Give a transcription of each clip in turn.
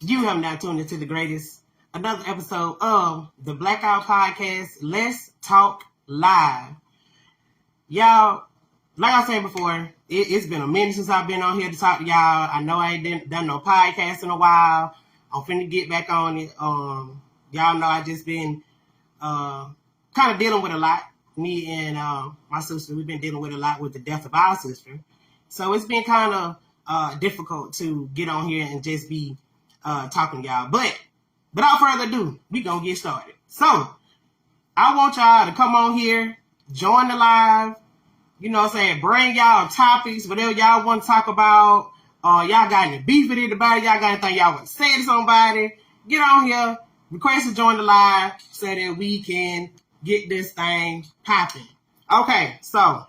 You have now tuned into the greatest, another episode of the Blackout Podcast. Let's talk live. Y'all, like I said before, it's been a minute since I've been on here to talk to y'all. I know I ain't done no podcast in a while. I'm finna get back on it. Y'all know I just been kind of dealing with a lot. Me and my sister, we've been dealing with a lot with the death of our sister. So it's been kind of difficult to get on here and just be talking to y'all. But without further ado, we gonna get started. So I want y'all to come on here, join the live, you know what I'm saying, bring y'all topics, whatever y'all want to talk about. Y'all got any beef with anybody, y'all got anything y'all want to say to somebody, get on here, request to join the live so that we can get this thing popping. Okay, so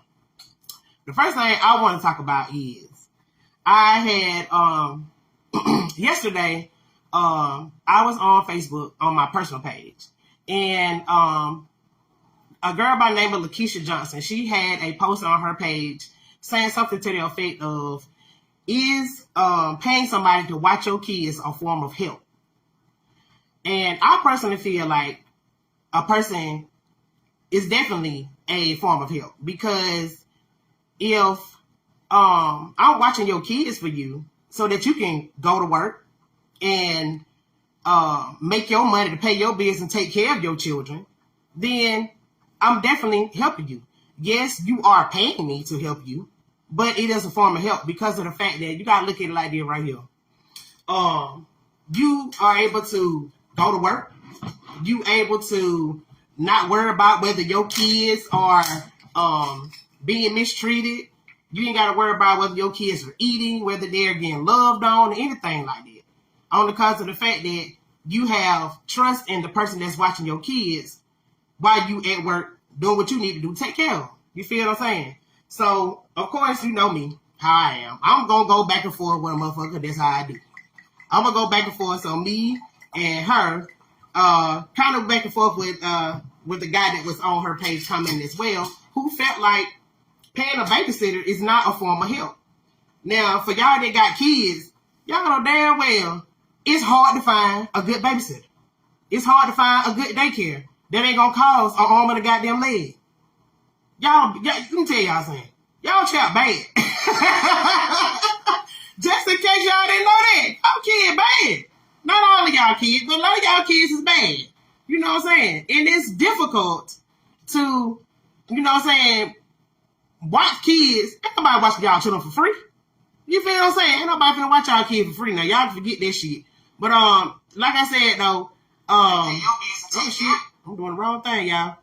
the first thing I want to talk about is I had yesterday, I was on Facebook on my personal page, and a girl by the name of Lakeisha Johnson, she had a post on her page saying something to the effect of, is paying somebody to watch your kids a form of help? And I personally feel like a person is definitely a form of help, because if I'm watching your kids for you so that you can go to work and make your money to pay your bills and take care of your children, then I'm definitely helping you. Yes, you are paying me to help you, but it is a form of help because of the fact that you got to look at it like this right here. You are able to go to work. You able to not worry about whether your kids are being mistreated. You ain't got to worry about whether your kids are eating, whether they're getting loved on, anything like that. Only because of the fact that you have trust in the person that's watching your kids while you at work doing what you need to do to take care of them. You feel what I'm saying? So, of course, you know me, how I am. I'm going to go back and forth with a motherfucker. That's how I do. I'm going to go back and forth. So, me and her, kind of back and forth with the guy that was on her page commenting as well, who felt like paying a babysitter is not a form of help. Now, for y'all that got kids, y'all know damn well it's hard to find a good babysitter. It's hard to find a good daycare that ain't gonna cost an arm and a goddamn leg. Y'all, let me tell y'all something. Y'all child bad. Just in case y'all didn't know that, I'm kid bad. Not all of y'all kids, but a lot of y'all kids is bad. You know what I'm saying? And it's difficult to, you know what I'm saying, watch kids. Ain't nobody watching y'all children for free. You feel what I'm saying? Ain't nobody finna watch y'all kids for free. Now, y'all forget that shit. But, like I said, though, oh, shit. I'm doing the wrong thing, y'all.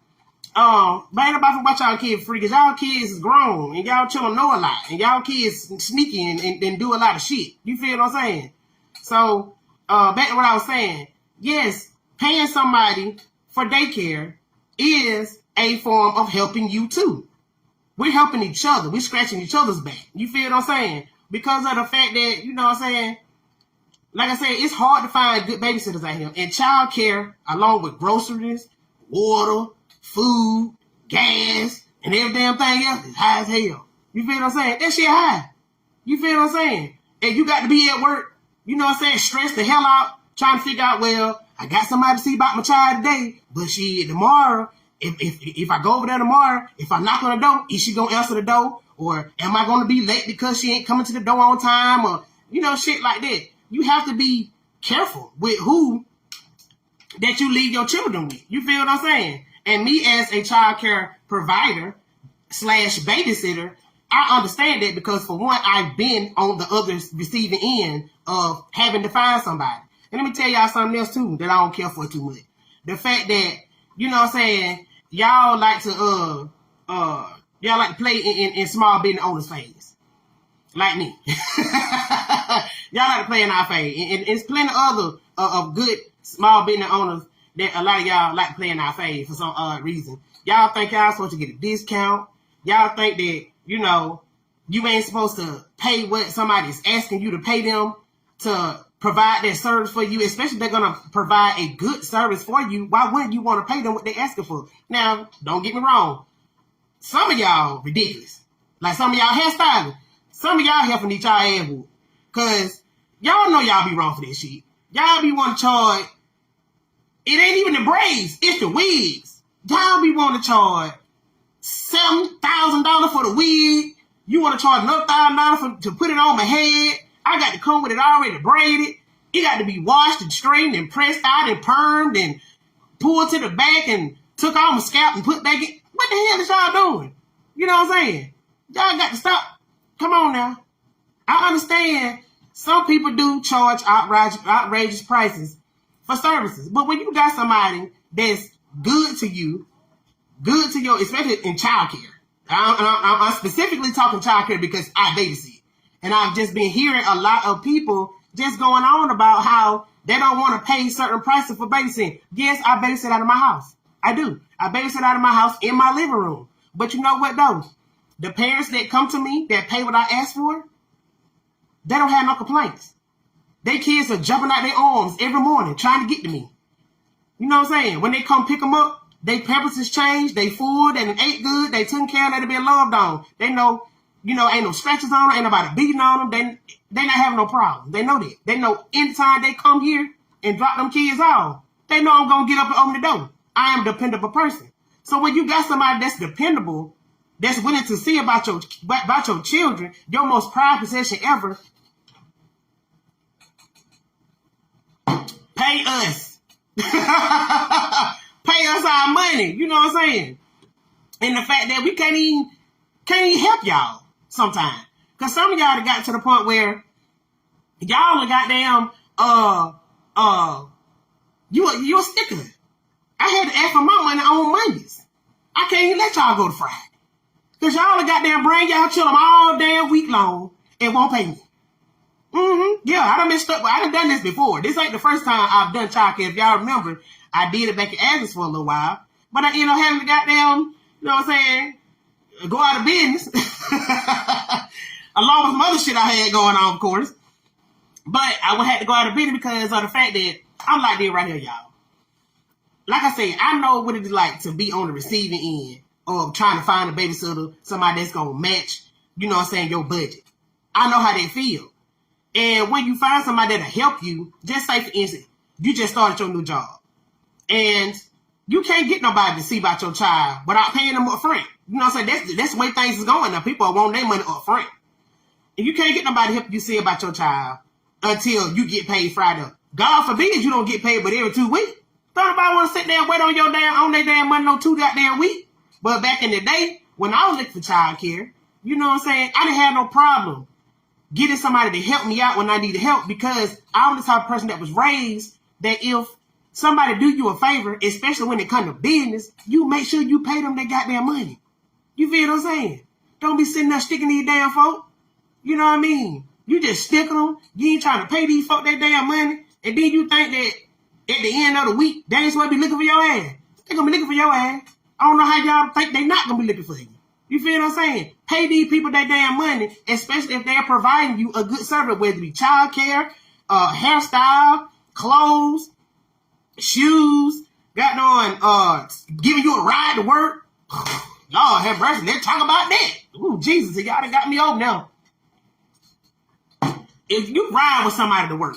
But ain't nobody finna watch y'all kids for free, because y'all kids is grown, and y'all children know a lot, and y'all kids sneaky and do a lot of shit. You feel what I'm saying? So, back to what I was saying. Yes, paying somebody for daycare is a form of helping you, too. We're helping each other. We're scratching each other's back. You feel what I'm saying? Because of the fact that, you know what I'm saying, like I said, it's hard to find good babysitters out here. And child care, along with groceries, water, food, gas, and every damn thing else, is high as hell. You feel what I'm saying? That shit high. You feel what I'm saying? And you got to be at work, you know what I'm saying, stressed the hell out, trying to figure out, well, I got somebody to see about my child today, but tomorrow, if I go over there tomorrow, if I knock on the door, is she going to answer the door? Or am I going to be late because she ain't coming to the door on time? Or, you know, shit like that. You have to be careful with who that you leave your children with. You feel what I'm saying? And me as a child care provider / babysitter, I understand that, because for one, I've been on the other receiving end of having to find somebody. And let me tell y'all something else too that I don't care for too much. The fact that, you know what I'm saying, y'all like to play in small business owners' phase. Like me. Y'all like to play in our phase. And it's plenty of other good small business owners that a lot of y'all like to play in our phase for some odd reason. Y'all think y'all supposed to get a discount. Y'all think that, you know, you ain't supposed to pay what somebody's asking you to pay them to provide that service for you, especially if they're going to provide a good service for you. Why wouldn't you want to pay them what they're asking for? Now, don't get me wrong. Some of y'all ridiculous. Like some of y'all hairstylists. Some of y'all helping each other ass whoop. Because y'all know y'all be wrong for this shit. Y'all be want to charge. It ain't even the braids. It's the wigs. Y'all be want to charge $7,000 for the wig. You want to charge another $1,000 to put it on my head. I got to come with it already braided. It got to be washed and straightened and pressed out and permed and pulled to the back and took off my scalp and put back in. What the hell is y'all doing? You know what I'm saying? Y'all got to stop. Come on now. I understand some people do charge outrageous prices for services. But when you got somebody that's good to you, good to your, especially in childcare. I'm specifically talking childcare because I babysit. And I've just been hearing a lot of people just going on about how they don't want to pay certain prices for babysitting. Yes, I babysit out of my house. I do. I babysit out of my house in my living room. But you know what though? The parents that come to me that pay what I ask for, they don't have no complaints. Their kids are jumping out their arms every morning trying to get to me. You know what I'm saying? When they come pick them up, they pampers is changed, they food, they ate good, they taken care of, they been loved on. They know, ain't no scratches on them, ain't nobody beating on them. They not having no problem. They know that. They know anytime they come here and drop them kids off, they know I'm going to get up and open the door. I am a dependable person. So when you got somebody that's dependable, that's willing to see about your children, your most prized possession ever, pay us. Pay us our money. You know what I'm saying? And the fact that we can't even help y'all sometimes. Because some of y'all got to the point where y'all are goddamn, you a stickler. I had to ask for my money on Mondays. I can't even let y'all go to Friday. Because y'all goddamn bring y'all children all damn week long and won't pay me. Yeah, I done messed up. I done done this before. This ain't the first time I've done childcare. If y'all remember, I did it back in Athens for a little while. But I ended up having to goddamn, you know what I'm saying, go out of business. Along with some other shit I had going on, of course. But I would have to go out of business because of the fact that I'm like this right here, y'all. Like I said, I know what it's like to be on the receiving end of trying to find a babysitter, somebody that's going to match, you know what I'm saying, your budget. I know how they feel. And when you find somebody that'll help you, just say, for instance, you just started your new job. And you can't get nobody to see about your child without paying them up front. You know what I'm saying? That's the way things is going now. People want their money up front. And you can't get nobody to help you see about your child until you get paid Friday. God forbid you don't get paid but every 2 weeks. Don't nobody want to sit there and wait on their damn money no 2 goddamn weeks. But back in the day, when I was looking for child care, you know what I'm saying, I didn't have no problem getting somebody to help me out when I needed help because I was the type of person that was raised that if somebody do you a favor, especially when it comes to business, you make sure you pay them their goddamn money. You feel what I'm saying? Don't be sitting there sticking these damn folk. You know what I mean? You just sticking them. You ain't trying to pay these folk their damn money. And then you think that at the end of the week, they ain't supposed to be looking for your ass. They're going to be looking for your ass. I don't know how y'all think they not going to be looking for you. You feel what I'm saying? Pay these people their damn money, especially if they're providing you a good service, whether it be child care, hairstyle, clothes, shoes, got on, giving you a ride to work. Lord have mercy, let's talk about that. Ooh, Jesus, y'all done got me over now. If you ride with somebody to work,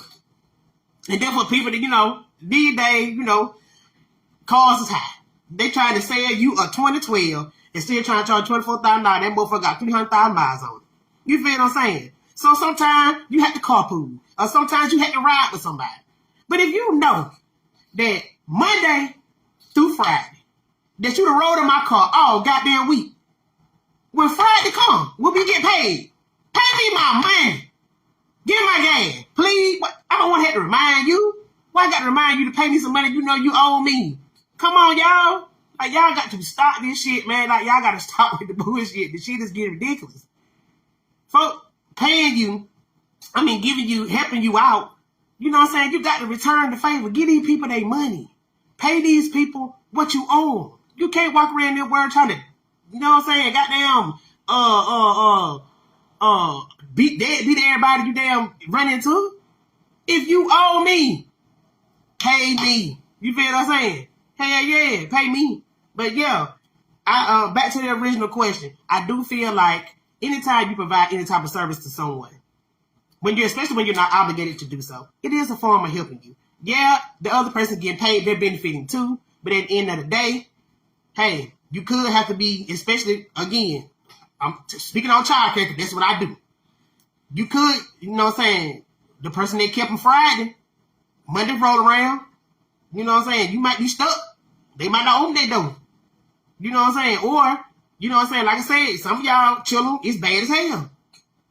and then for people that, these days, cars is high. They trying to sell you a 2012 and still trying to charge $24,000. That motherfucker got 300,000 miles on it. You feel what I'm saying? So sometimes you have to carpool, or sometimes you have to ride with somebody. But if you know that Monday through Friday, that you done rode in my car all goddamn week, when Friday come, we'll be getting paid. Pay me my money. Give me my gas, please. I don't want to have to remind you. Why I got to remind you to pay me some money you know you owe me? Come on, y'all. Like, y'all got to stop this shit, man. Like, y'all got to stop with the bullshit. The shit is getting ridiculous. Folks paying you, giving you, helping you out. You know what I'm saying? You got to return the favor. Give these people their money. Pay these people what you own. You can't walk around there world trying to, you know what I'm saying? Goddamn, beat everybody you damn run into. If you owe me, pay me. You feel what I'm saying? Hell yeah, pay me. But yeah, I back to the original question. I do feel like anytime you provide any type of service to someone, especially when you're not obligated to do so. It is a form of helping you. Yeah, the other person getting paid, they're benefiting too. But at the end of the day, hey, you could have to be, especially, again, I'm speaking on child care, that's what I do. You could, you know what I'm saying, the person that kept them Friday, Monday roll around, you know what I'm saying, you might be stuck. They might not open their door. You know what I'm saying? Or, you know what I'm saying, like I said, some of y'all children is bad as hell.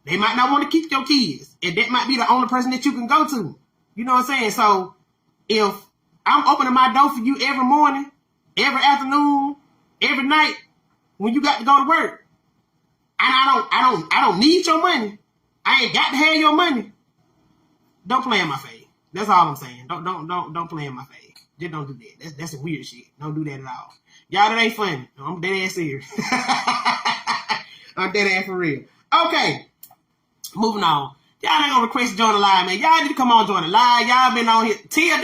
They might not want to keep your kids. And that might be the only person that you can go to. You know what I'm saying? So, if I'm opening my door for you every morning, every afternoon, every night, when you got to go to work, and I don't need your money, I ain't got to have your money, don't play in my face. That's all I'm saying. Don't play in my face. Just don't do that. That's some weird shit. Don't do that at all. Y'all, that ain't funny. I'm dead ass serious. I'm dead ass for real. Okay. Moving on. Y'all ain't gonna request to join the live, man. Y'all need to come on join the live. Y'all been on here. Tia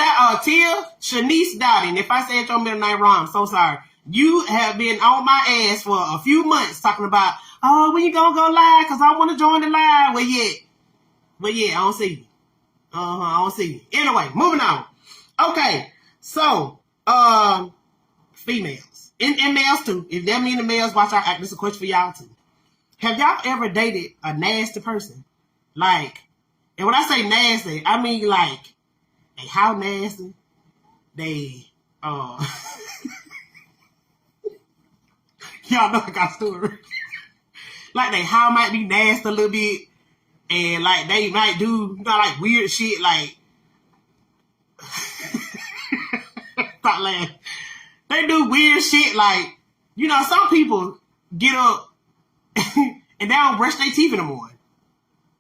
Shanice Dottie. And if I said your middle name wrong, I'm so sorry. You have been on my ass for a few months talking about, oh, when you gonna go live? Because I want to join the live. Well, yeah, I don't see you. I don't see you. Anyway, moving on. Okay, so, females. And males too. If that mean the males, watch out. This is a question for y'all too. Have y'all ever dated a nasty person? Like, and when I say nasty, I mean like, how nasty? They, y'all know I got a story. Like they how might be nasty a little bit, and like they might do, you know, like weird shit, like, stop laughing. They do weird shit, like, you know, some people get up and they don't brush their teeth in the morning.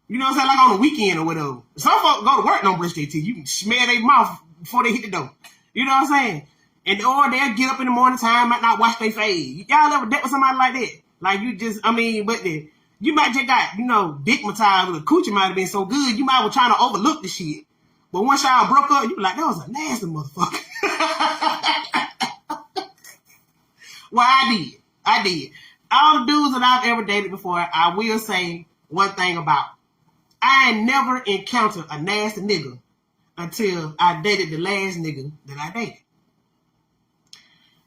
You know what I'm saying? Like on the weekend or whatever. Some folks go to work, don't brush their teeth. You can smell their mouth before they hit the door. You know what I'm saying? And or they'll get up in the morning time, might not wash their face. Y'all ever dealt with somebody like that? Like you just, I mean, but you might just got, you know, digmatized, or the coochie might have been so good, you might have trying to overlook the shit. But once y'all broke up, you be like, that was a nasty motherfucker. Well, I did. All the dudes that I've ever dated before, I will say one thing about. I ain't never encountered a nasty nigga until I dated the last nigga that I dated.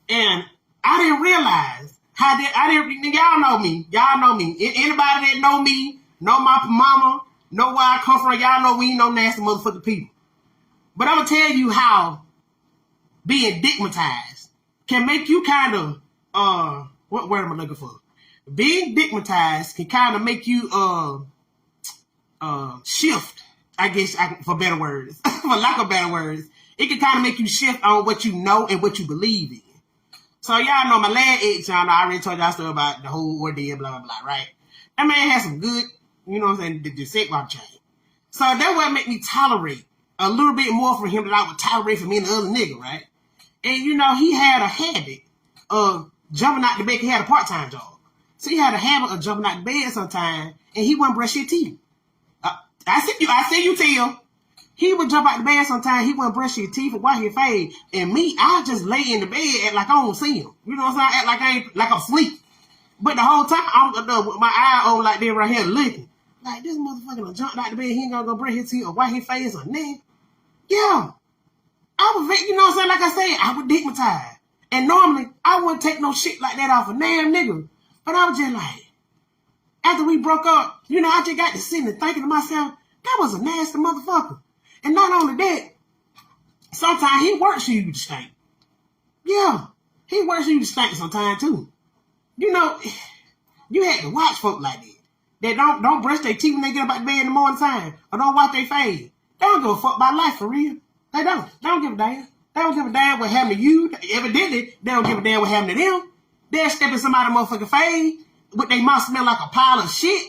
And I didn't realize y'all know me. Anybody that know me, know my mama, know where I come from, y'all know we ain't no nasty motherfucking people. But I'm going to tell you how being digmatized can make you kind of, what word am I looking for? Being digmatized can kind of make you, shift, I guess, for better words, for lack of better words. It can kind of make you shift on what you know and what you believe in. So y'all know my last ex, y'all know I already told y'all story about the whole ordeal, blah, blah, blah, right? That man had some good, you know what I'm saying, the sex walk chain. So that would make me tolerate a little bit more from him than I would tolerate from any other nigga, right? And you know, he had a habit of jumping out the bed. He had a part-time job. So he had a habit of jumping out the bed sometimes, and he wouldn't brush his teeth. I see you, Tim. He would jump out the bed sometimes. He wouldn't brush his teeth or wash his face. And me, I just lay in the bed act like I don't see him. You know what I'm saying? Act like I'm asleep. But the whole time, I'm with my eye on like this right here looking. Like, this motherfucker done jumped out the bed. He ain't gonna brush his teeth or wash his face or nothing. Yeah. I was, you know what I'm saying? Like I said, I was digmatized. And normally, I wouldn't take no shit like that off a damn nigga. But I was just like, after we broke up, you know, I just got to sitting and thinking to myself, that was a nasty motherfucker. And not only that, sometimes he works for you to stink. Yeah, he works for you to stink sometimes too. You know, you had to watch folk like that. They don't brush their teeth when they get up out the bed in the morning time, or don't wash their face. They don't give a fuck about life for real. They don't. They don't give a damn. They don't give a damn what happened to you. Evidently, they don't give a damn what happened to them. They'll step in somebody's motherfucking face with their mouth smell like a pile of shit,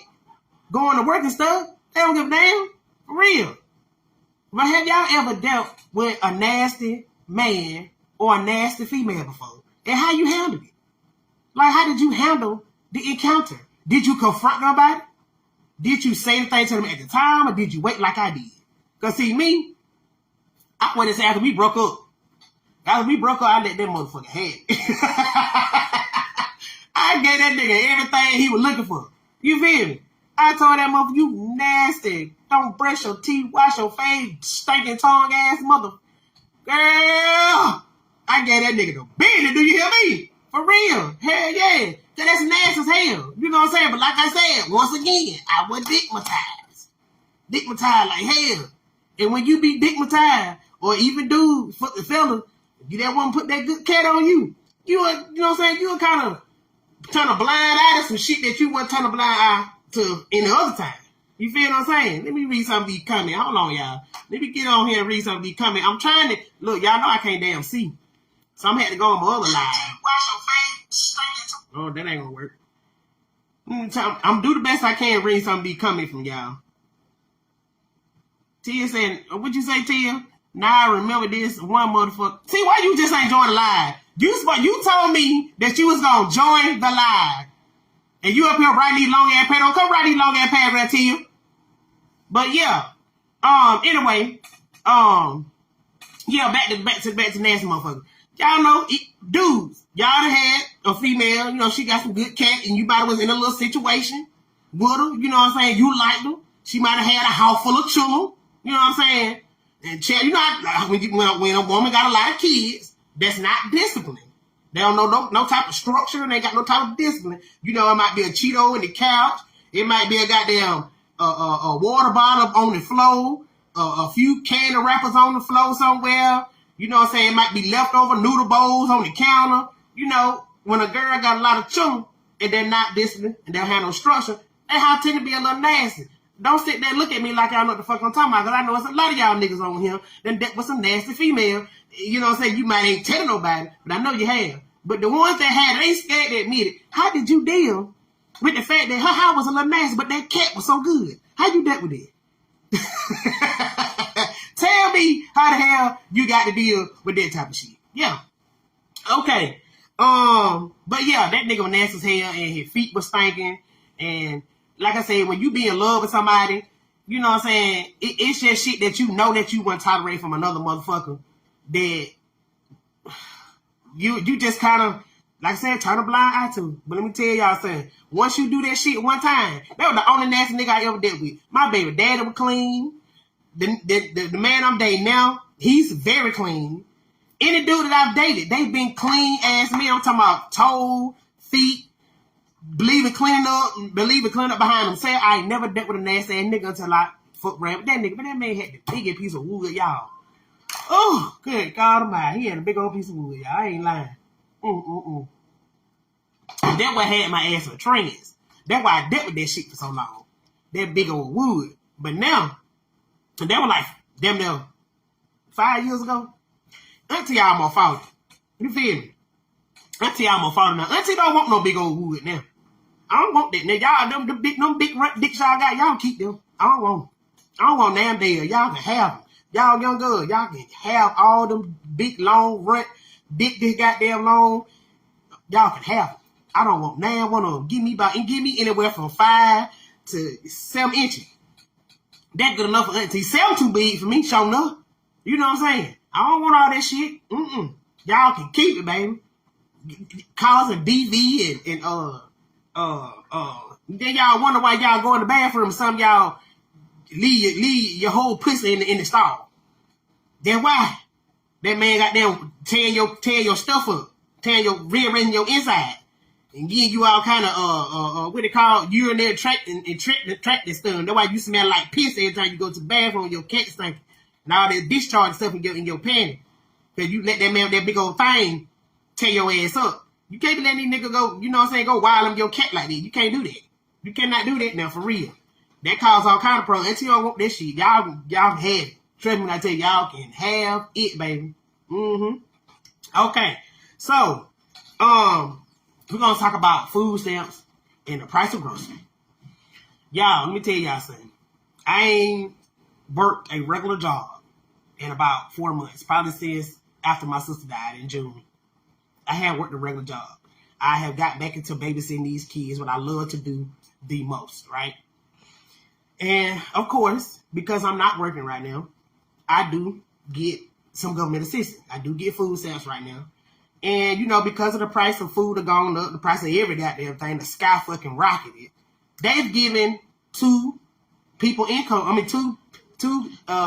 going to work and stuff. They don't give a damn. For real. But have y'all ever dealt with a nasty man or a nasty female before? And how you handled it? Like, how did you handle the encounter? Did you confront them about it? Did you say anything to them at the time, or did you wait like I did? Because, see, me, I went and said after we broke up. After we broke up, I let that motherfucker have it. I gave that nigga everything he was looking for. You feel me? I told that motherfucker, you nasty. don't brush your teeth, wash your face, stinking tongue ass mother. Girl, I gave that nigga the business. Do you hear me? For real. Hell yeah. Cause that's nasty as hell. You know what I'm saying? But like I said, once again, I was digmatized. Digmatized like hell. And when you be digmatized, or even dude, fuck the fella, you that one put that good cat on you, you know what I'm saying? You'll kind of turn a blind eye to some shit that you wouldn't turn a blind eye to any other time. You feel what I'm saying? Let me read some of these comments. Hold on, y'all. Let me get on here and read some of these comments. I'm trying to, look, y'all know I can't damn see. So I'm had to go on my other live. Oh, that ain't gonna work. I'm do the best I can read some of these comments from y'all. Tia said, what'd you say, Tia? Now I remember this one motherfucker. See, why you just ain't join the live? You told me that you was gonna join the live. And you up here writing these long ass paragraphs. Come write these long ass paragraphs, Tia. But yeah. Anyway. Yeah, back to nasty motherfucker. Y'all know, dudes, y'all done had a female, you know, she got some good cat, and you might have was in a little situation with her, you know what I'm saying? You liked her. She might have had a house full of children, you know what I'm saying? And you know, when a woman got a lot of kids, that's not discipline. They don't know no type of structure, and they got no type of discipline. You know, it might be a Cheeto in the couch. It might be a goddamn a water bottle on the floor, a few can of wrappers on the floor somewhere. You know what I'm saying? It might be leftover noodle bowls on the counter. You know, when a girl got a lot of children and they're not disciplined and they don't have no structure, they have tend to be a little nasty. Don't sit there and look at me like y'all know what the fuck I'm talking about, because I know it's a lot of y'all niggas on here that dealt with some nasty female. You know what I'm saying? You might ain't telling nobody, but I know you have. But the ones that had it, they scared to admit it. How did you deal with the fact that her house was a little nasty, but that cat was so good? How you dealt with it? Tell me how the hell you got to deal with that type of shit. Yeah. Okay. But yeah, that nigga was nasty as hell, and his feet was stinking. And like I said, when you be in love with somebody, you know what I'm saying? It's just shit that you know that you wouldn't tolerate from another motherfucker. That you just kind of, like I said, turn a blind eye to. But let me tell y'all something. Once you do that shit one time, that was the only nasty nigga I ever dealt with. My baby daddy was clean. The man I'm dating now, he's very clean. Any dude that I've dated, they've been clean as me. I'm talking about toe, feet, believe in cleaning up behind himself. I ain't never dealt with a nasty ass nigga until I fuck around with that nigga. But that man had the biggest piece of wood, y'all. Oh, good God Almighty. He had a big old piece of wood, y'all. I ain't lying. And that's what had my ass for trends. That's why I dealt with that shit for so long. That big old wood. But now, and that was like, damn near 5 years ago. Auntie almost 40. You feel me? Auntie almost 40 now. Auntie don't want no big old wood now. I don't want that. Now, y'all, them big dicks y'all got, y'all keep them. I don't want damn deal. Y'all can have them. Y'all young girls, y'all can have all them big, long, rent, dick this goddamn long. Y'all can have them. I don't want damn one of them. Give me anywhere from 5 to 7 inches. That good enough for auntie. 7 too big for me, sure enough. You know what I'm saying? I don't want all that shit. Y'all can keep it, baby. Causing BV and then y'all wonder why y'all go in the bathroom. Some y'all leave your whole pussy in the stall. Then why? That man got them tearing your stuff up, rearranging your inside, and getting you all kind of what they call urinary tract and tract and stuff. That's why you smell like piss every time you go to the bathroom. Your cat stinking and all that discharge stuff in your panty, cause you let that man with that big old thing tear your ass up. You can't be letting these niggas go. You know what I'm saying? Go wild on your cat like that. You can't do that. You cannot do that now for real. That cause all kind of problems. Until y'all want that shit, y'all have it. Trust me when I tell y'all can have it, baby. Okay, so we're gonna talk about food stamps and the price of groceries. Y'all, let me tell y'all something. I ain't worked a regular job in about 4 months, probably since after my sister died in June. I haven't worked a regular job. I have got back into babysitting these kids, what I love to do the most, right? And of course, because I'm not working right now, I do get some government assistance. I do get food stamps right now. And, you know, because of the price of food have gone up, the price of every goddamn thing, the sky fucking rocketed, they've given 2 people income. I mean, two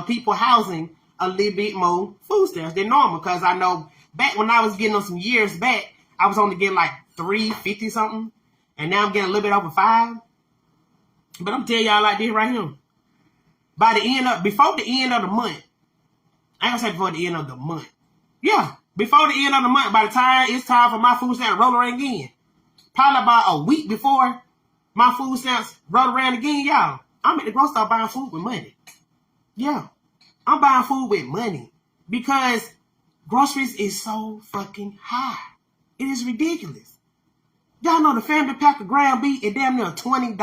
people housing a little bit more food stamps than normal. Because I know back when I was getting them some years back, I was only getting like $3.50 something, and now I'm getting a little bit over $5. But I'm telling y'all like this right here. Before the end of the month, I ain't gonna say before the end of the month. Yeah, before the end of the month, by the time it's time for my food stamps to roll around again, probably about a week before my food stamps roll around again, y'all, I'm at the grocery store buying food with money. Yeah, I'm buying food with money because groceries is so fucking high. It is ridiculous. Y'all know the family pack of ground beef is damn near $20.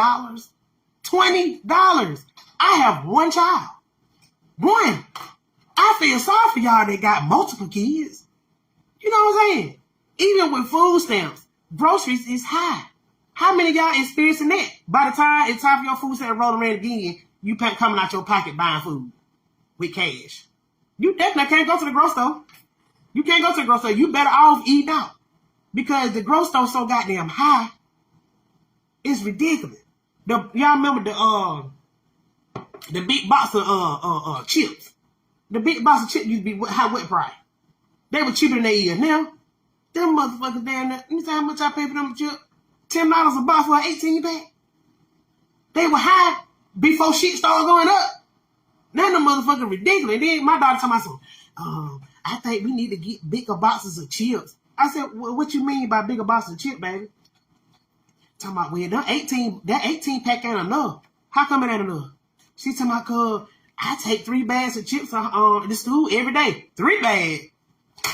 $20. I have one child. One. I feel sorry for y'all that got multiple kids. You know what I'm saying? Even with food stamps, groceries is high. How many of y'all experiencing that? By the time it's time for your food stamp rolling around again, you coming out your pocket buying food with cash. You definitely can't go to the grocery store. You can't go to the grocery store. You better off eating out. Because the grocery store so goddamn high, it's ridiculous. Y'all remember the big box of chips? The big box of chips used to be high wet price. They were cheaper than they is now. Them motherfuckers down there. You know how much I pay for them chips? $10 a box for an 18 pack. They were high before shit started going up. Now them motherfuckers ridiculous. And then my daughter told me something. I think we need to get bigger boxes of chips. I said, well, what you mean by bigger boxes of chips, baby? Talking about, well, that 18 pack ain't enough. How come it ain't enough? She talking about, I take 3 bags of chips on the stool every day. 3 bags.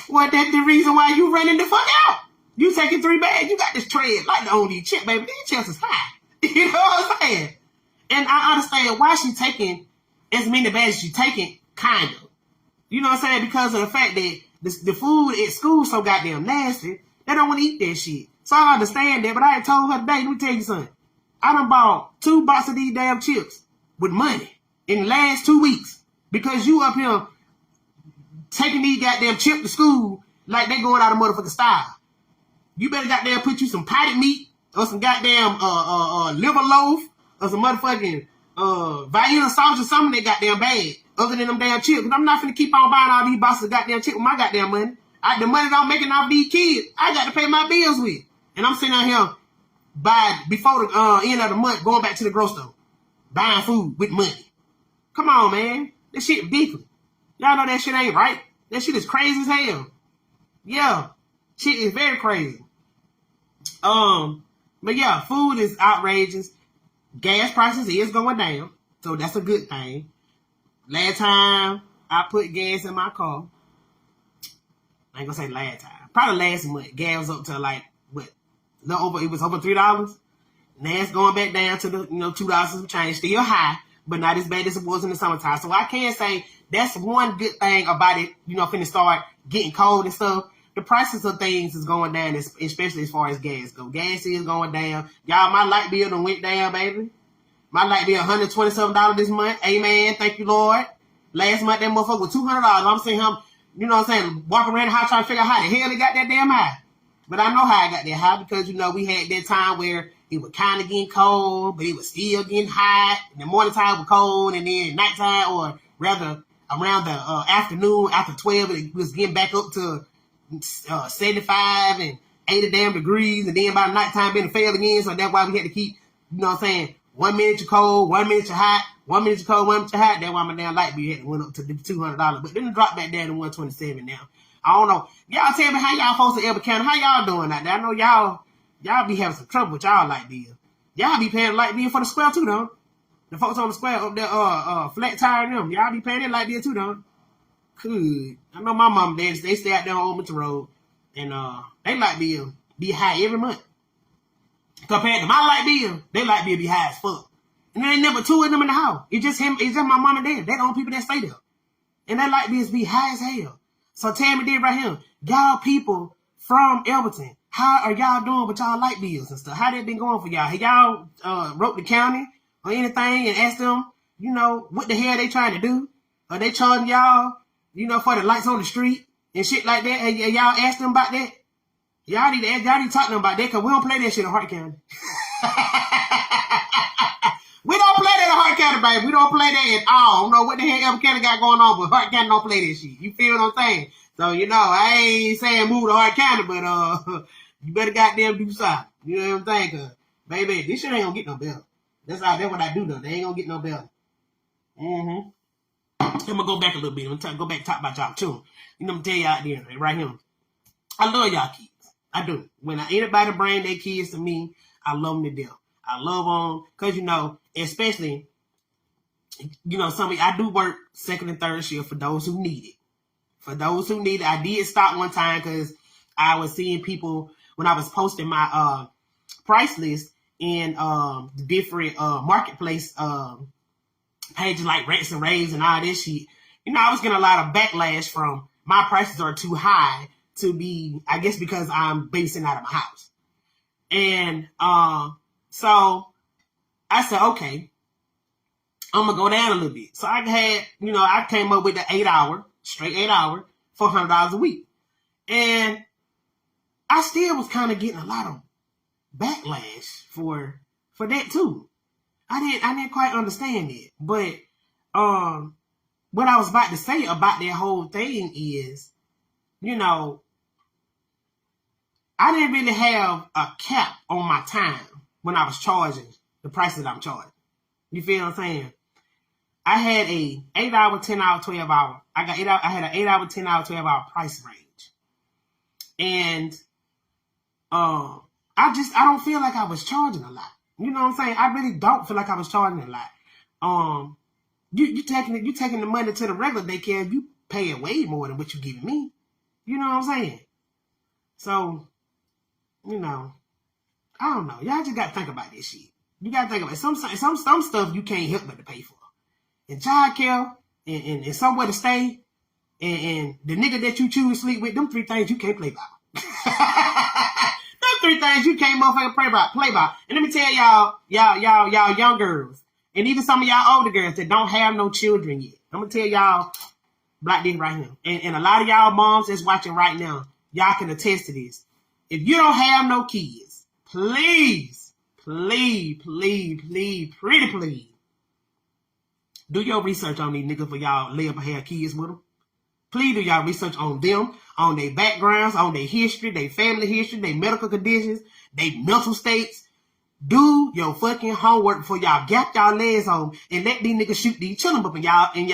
Well, that's the reason why you running the fuck out. You taking 3 bags, you got this tread like to own these chips, baby. These chips is high. You know what I'm saying? And I understand why she taking as many bags as she taking, kind of. You know what I'm saying? Because of the fact that the food at school so goddamn nasty, they don't want to eat that shit. So I understand that, but I had told her today, let me tell you something. I done bought 2 boxes of these damn chips with money in the last 2 weeks because you up here taking these goddamn chips to school like they going out of motherfucking style. You better goddamn put you some potted meat or some goddamn liver loaf or some motherfucking Vienna sausage or something in that goddamn bag other than them damn chips. Because I'm not finna keep on buying all these boxes of goddamn chips with my goddamn money. The money that I'm making off these kids, I got to pay my bills with. And I'm sitting out here before the end of the month going back to the grocery store buying food with money. Come on, man. That shit ridiculous. Y'all know that shit ain't right. That shit is crazy as hell. Yeah. Shit is very crazy. But yeah, food is outrageous. Gas prices is going down. So that's a good thing. Last time I put gas in my car, I ain't gonna say last time. Probably last month, gas was up to like what? It was over $3. Now it's going back down to the $2 some change. Still high, but not as bad as it was in the summertime. So I can say that's one good thing about it. Finna start getting cold and stuff. The prices of things is going down, especially as far as gas go. Gas is going down. Y'all, my light bill done went down, baby. My light bill $127 this month. Amen. Thank you, Lord. Last month that motherfucker was $200. I'm seeing him. You know what I'm saying? Walking around the house trying to figure out how the hell it got that damn high. But I know how it got that high because, we had that time where it was kind of getting cold, but it was still getting hot. In the morning time was cold, and then nighttime, or rather around the afternoon, after 12, it was getting back up to 75 and 80 damn degrees. And then by the nighttime, being fail again. So that's why we had to keep, 1 minute you're cold, 1 minute you're hot, 1 minute you're cold, 1 minute you're hot. That's why my damn light bill went up to the $200. But then it dropped back down to $127 now. I don't know. Y'all tell me how y'all folks in Elba County, how y'all doing out there? I know y'all be having some trouble with y'all light bill. Y'all be paying light bill for the square too, though. The folks on the square up there, flat tire and them, y'all be paying their light bill too, though. Good. I know my mom and dad, they stay out there on Old Winter Road, and they light bill be high every month. Compared to my light bill, they light bill be high as fuck. And there ain't never 2 of them in the house. It's just my mom and dad. They the only people that stay there. And that light bills be high as hell. So tell me this right here. Y'all people from Elberton, how are y'all doing with y'all light bills and stuff? How they been going for y'all? Have y'all wrote the county or anything and asked them, what the hell they trying to do? Are they charging y'all, for the lights on the street and shit like that? And y'all asked them about that? Y'all need to talk to them about that because we don't play that shit in Hart County. We don't play that at Hart County, baby. We don't play that at all. I don't know what the hell ever County got going on, but Hart County don't play that shit. You feel what I'm saying? So, you know, I ain't saying move to Hart County, but you better goddamn do something. You know what I'm saying? Cause, baby, this shit ain't gonna get no better. That's what I do, though. They ain't gonna get no better. Mm-hmm. I'm gonna go back a little bit. I'm gonna go back and talk about y'all, too. You know, I'm gonna tell y'all out there, right here. I love y'all kids. I do. When anybody bring their kids to me, I love them to death. I love them because, you know, especially, you know, I do work second and third shift for those who need it. For those who need it, I did stop one time because I was seeing people when I was posting my price list in the different marketplace pages like Rents and Raves and all this shit. You know, I was getting a lot of backlash from my prices are too high to be, I guess, because I'm basing out of my house. And so I said, okay, I'm going to go down a little bit. So I had, you know, I came up with the straight 8 hour, $400 a week. And I still was kind of getting a lot of backlash for that too. I didn't quite understand it. But what I was about to say about that whole thing is, you know, I didn't really have a cap on my time when I was charging the prices I'm charging. You feel what I'm saying? I had a 8 hour, 10 hour, 12 hour. I had an 8 hour, 10 hour, 12 hour price range. And I don't feel like I was charging a lot. You know what I'm saying? I really don't feel like I was charging a lot. You taking the money to the regular daycare, you paying way more than what you giving me. You know what I'm saying? So, you know, I don't know. Y'all just gotta think about this shit. You gotta think about it. Some stuff you can't help but to pay for. And childcare and somewhere to stay and the nigga that you choose to sleep with, them 3 things you can't play by. Them 3 things you can't motherfucking play by. And let me tell y'all young girls, and even some of y'all older girls that don't have no children yet. I'm gonna tell y'all like this right here. And a lot of y'all moms that's watching right now, y'all can attest to this. If you don't have no kids, please, pretty please, do your research on these niggas for y'all lay up and have kids with them. Please do y'all research on them, on their backgrounds, on their history, their family history, their medical conditions, their mental states. Do your fucking homework before y'all gap y'all legs on and let these niggas shoot these children up in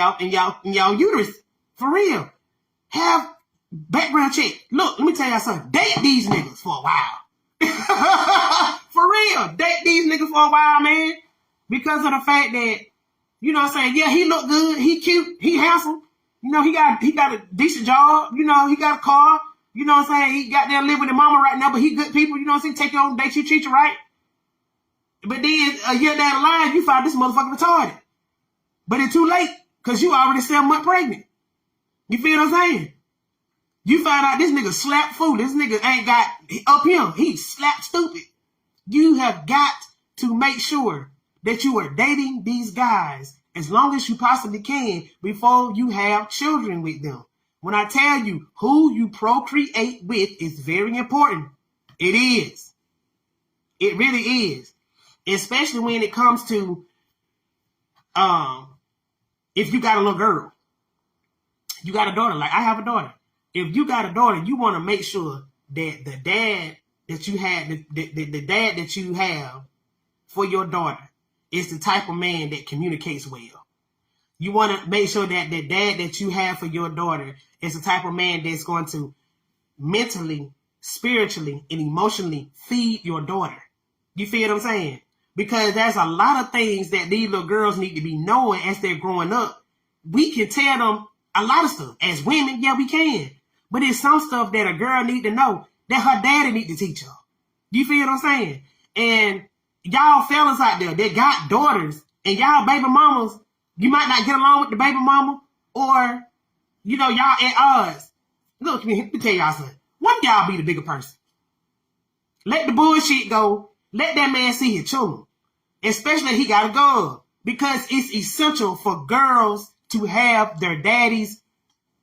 y'all uterus. For real. Have background check. Look, let me tell y'all something. Date these niggas for a while. For real. Date these niggas for a while, man. Because of the fact that, you know what I'm saying? Yeah, he look good. He cute. He handsome. You know, he got a decent job. You know, he got a car. You know what I'm saying? He got there living with his mama right now, but he good people. You know what I'm saying? Take you on dates, you treat you right. But then a year down the line, you find this motherfucker retarded. But it's too late because you already 7 months pregnant. You feel what I'm saying? You find out this nigga slap fool. This nigga ain't got up him. He slap stupid. You have got to make sure that you are dating these guys as long as you possibly can before you have children with them. When I tell you who you procreate with is very important. It is. It really is. Especially when it comes to if you got a little girl. You got a daughter. Like I have a daughter. If you got a daughter, you want to make sure that the dad that you have, the dad that you have for your daughter is the type of man that communicates well. You want to make sure that the dad that you have for your daughter is the type of man that's going to mentally, spiritually, and emotionally feed your daughter. You feel what I'm saying? Because there's a lot of things that these little girls need to be knowing as they're growing up. We can tell them a lot of stuff. As women, yeah, we can. But there's some stuff that a girl need to know that her daddy need to teach her. You feel what I'm saying? And y'all fellas out there that got daughters and y'all baby mamas, you might not get along with the baby mama or, you know, y'all at odds. Look, let me tell y'all something. One of y'all be the bigger person. Let the bullshit go. Let that man see his children. Especially if he got a girl. Because it's essential for girls to have their daddies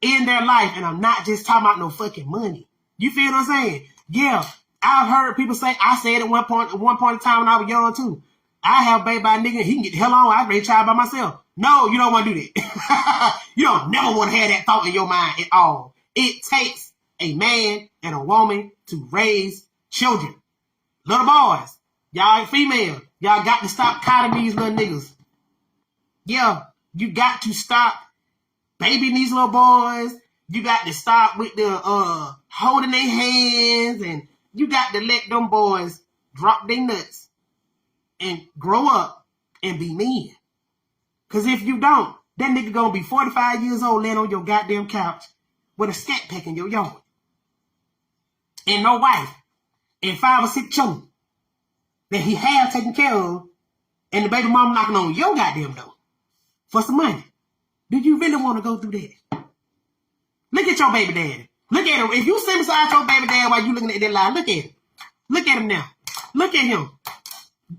in their life. And I'm not just talking about no fucking money. You feel what I'm saying? Yeah, I've heard people say, I said at one point in time when I was young too. I have a baby by a nigga, he can get the hell on, I raise a child by myself. No, you don't want to do that. You don't never want to have that thought in your mind at all. It takes a man and a woman to raise children. Little boys, y'all female, y'all got to stop coddling these little niggas. Yeah, you got to stop babying these little boys. You got to stop with the holding their hands, and you got to let them boys drop their nuts and grow up and be men. Because if you don't, that nigga gonna be 45 years old laying on your goddamn couch with a scat pack in your yard. And no wife. And 5 or 6 children that he have taken care of, and the baby mama knocking on your goddamn door for some money. Do you really want to go through that? Look at your baby daddy. Look at him. If you sit beside your baby daddy while you looking at that line, look at him. Look at him now. Look at him.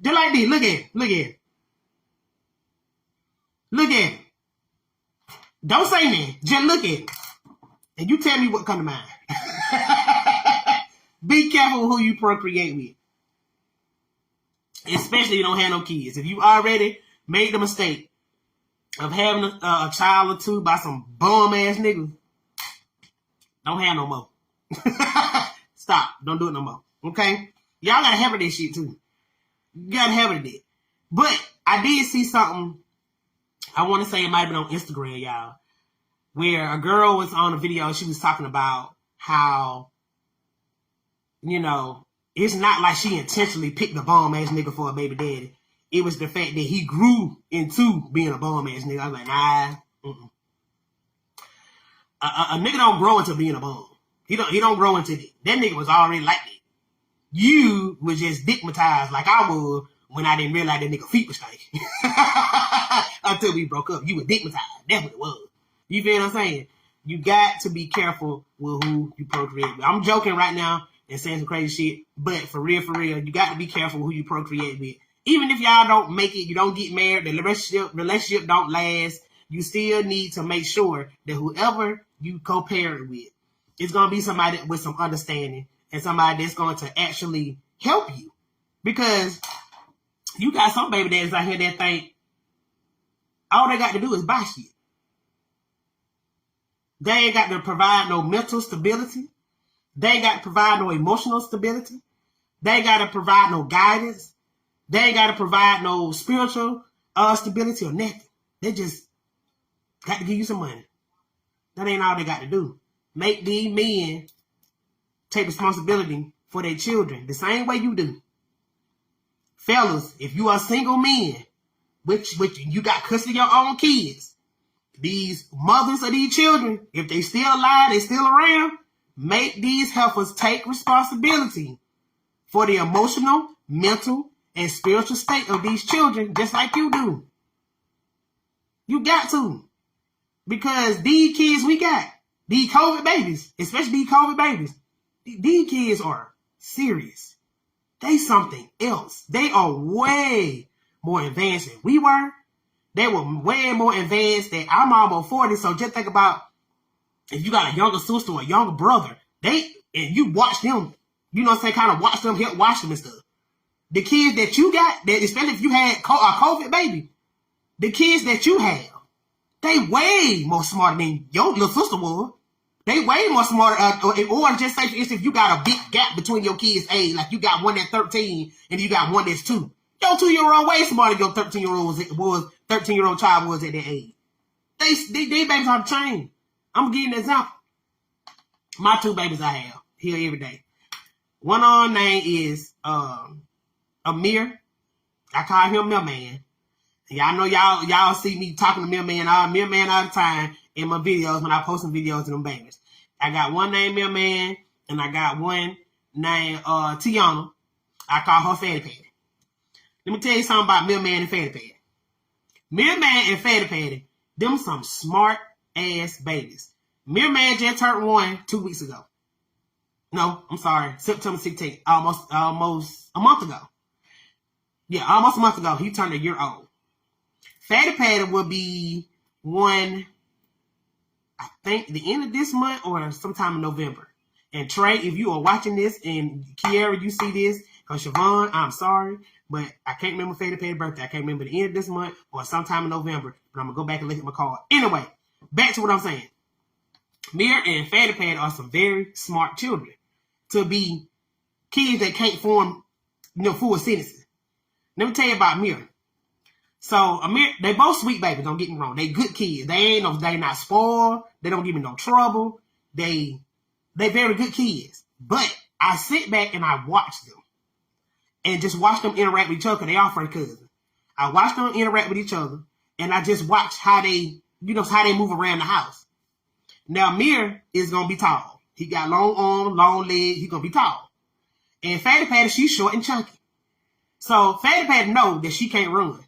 Just like this. Look at him. Look at him. Look at him. Don't say nothing. Just look at him. And you tell me what come to mind. Be careful who you procreate with. Especially if you don't have no kids. If you already made the mistake of having a child or two by some bum ass niggas, don't have no more. Stop. Don't do it no more. Okay? Y'all gotta have this shit too. You gotta have it. But I did see something, I want to say it might have been on Instagram, y'all, where a girl was on a video. She was talking about how, you know, it's not like she intentionally picked a bum ass nigga for a baby daddy. It was the fact that he grew into being a bum ass nigga. I was like, nah. A nigga don't grow into being a bum. He don't grow into it. That nigga was already like that. You was just digmatized like I was when I didn't realize that nigga feet was stinking. Until we broke up. You were digmatized. That's what it was. You feel what I'm saying? You got to be careful with who you procreate with. I'm joking right now and saying some crazy shit, but for real, you got to be careful who you procreate with. Even if y'all don't make it, you don't get married, the relationship don't last, you still need to make sure that whoever you co-parent with is going to be somebody with some understanding and somebody that's going to actually help you. Because you got some baby daddies out here that think all they got to do is buy shit. They ain't got to provide no mental stability. They ain't got to provide no emotional stability. They ain't got to provide no guidance. They ain't got to provide no spiritual stability or nothing. They just got to give you some money. That ain't all they got to do. Make these men take responsibility for their children the same way you do. Fellas, if you are single men, which you got custody of your own kids, these mothers of these children, if they still alive, they still around, make these heifers take responsibility for the emotional, mental, and spiritual state of these children, just like you do. You got to. Because these kids we got, these COVID babies, especially these COVID babies, these kids are serious. They something else. They are way more advanced than we were. They were way more advanced than I'm almost 40. So just think about if you got a younger sister or a younger brother, and you watch them, you know what I'm saying, kind of watch them, help watch them and stuff. The kids that you got, that especially if you had a COVID baby, the kids that you have, they way more smarter than your little sister was. They way more smarter, or just say, for instance, if you got a big gap between your kids' age, like you got one that's 13 and you got one that's 2. Your 2-year-old way smarter than your 13-year-old child was at that age. They babies are the chain. I'm gonna give you an example. My 2 babies I have here every day. One on name is Amir. I call him Millman. Y'all know y'all see me talking to Millman all the time in my videos when I post some videos of them babies. I got one named Millman and I got one named Tiana. I call her Fatty Patty. Let me tell you something about Millman and Fatty Patty. Millman and Fatty Patty, them some smart ass babies. Millman just turned 1 2 weeks ago. No, I'm sorry, September 16th, almost a month ago. Yeah, almost a month ago, he turned 1 year old. Fatty Patty will be 1, I think, the end of this month or sometime in November. And Trey, if you are watching this, and Kiara, you see this, Siobhan, I'm sorry, but I can't remember Fatty Patty's birthday. I can't remember the end of this month or sometime in November, but I'm going to go back and look at my card. Anyway, back to what I'm saying. Mir and Fatty Patty are some very smart children to be kids that can't form, full sentences. Let me tell you about Mir. So Amir, they both sweet babies. Don't get me wrong. They good kids. They not spoiled. They don't give me no trouble. They very good kids. But I sit back and I watch them, and just watch them interact with each other. They are first cousins. I watch them interact with each other, and I just watch how they, how they move around the house. Now Mir is gonna be tall. He got long arms, long legs. He's gonna be tall. And Fatty Patty, she's short and chunky. So Fatty Patty knows that she can't run.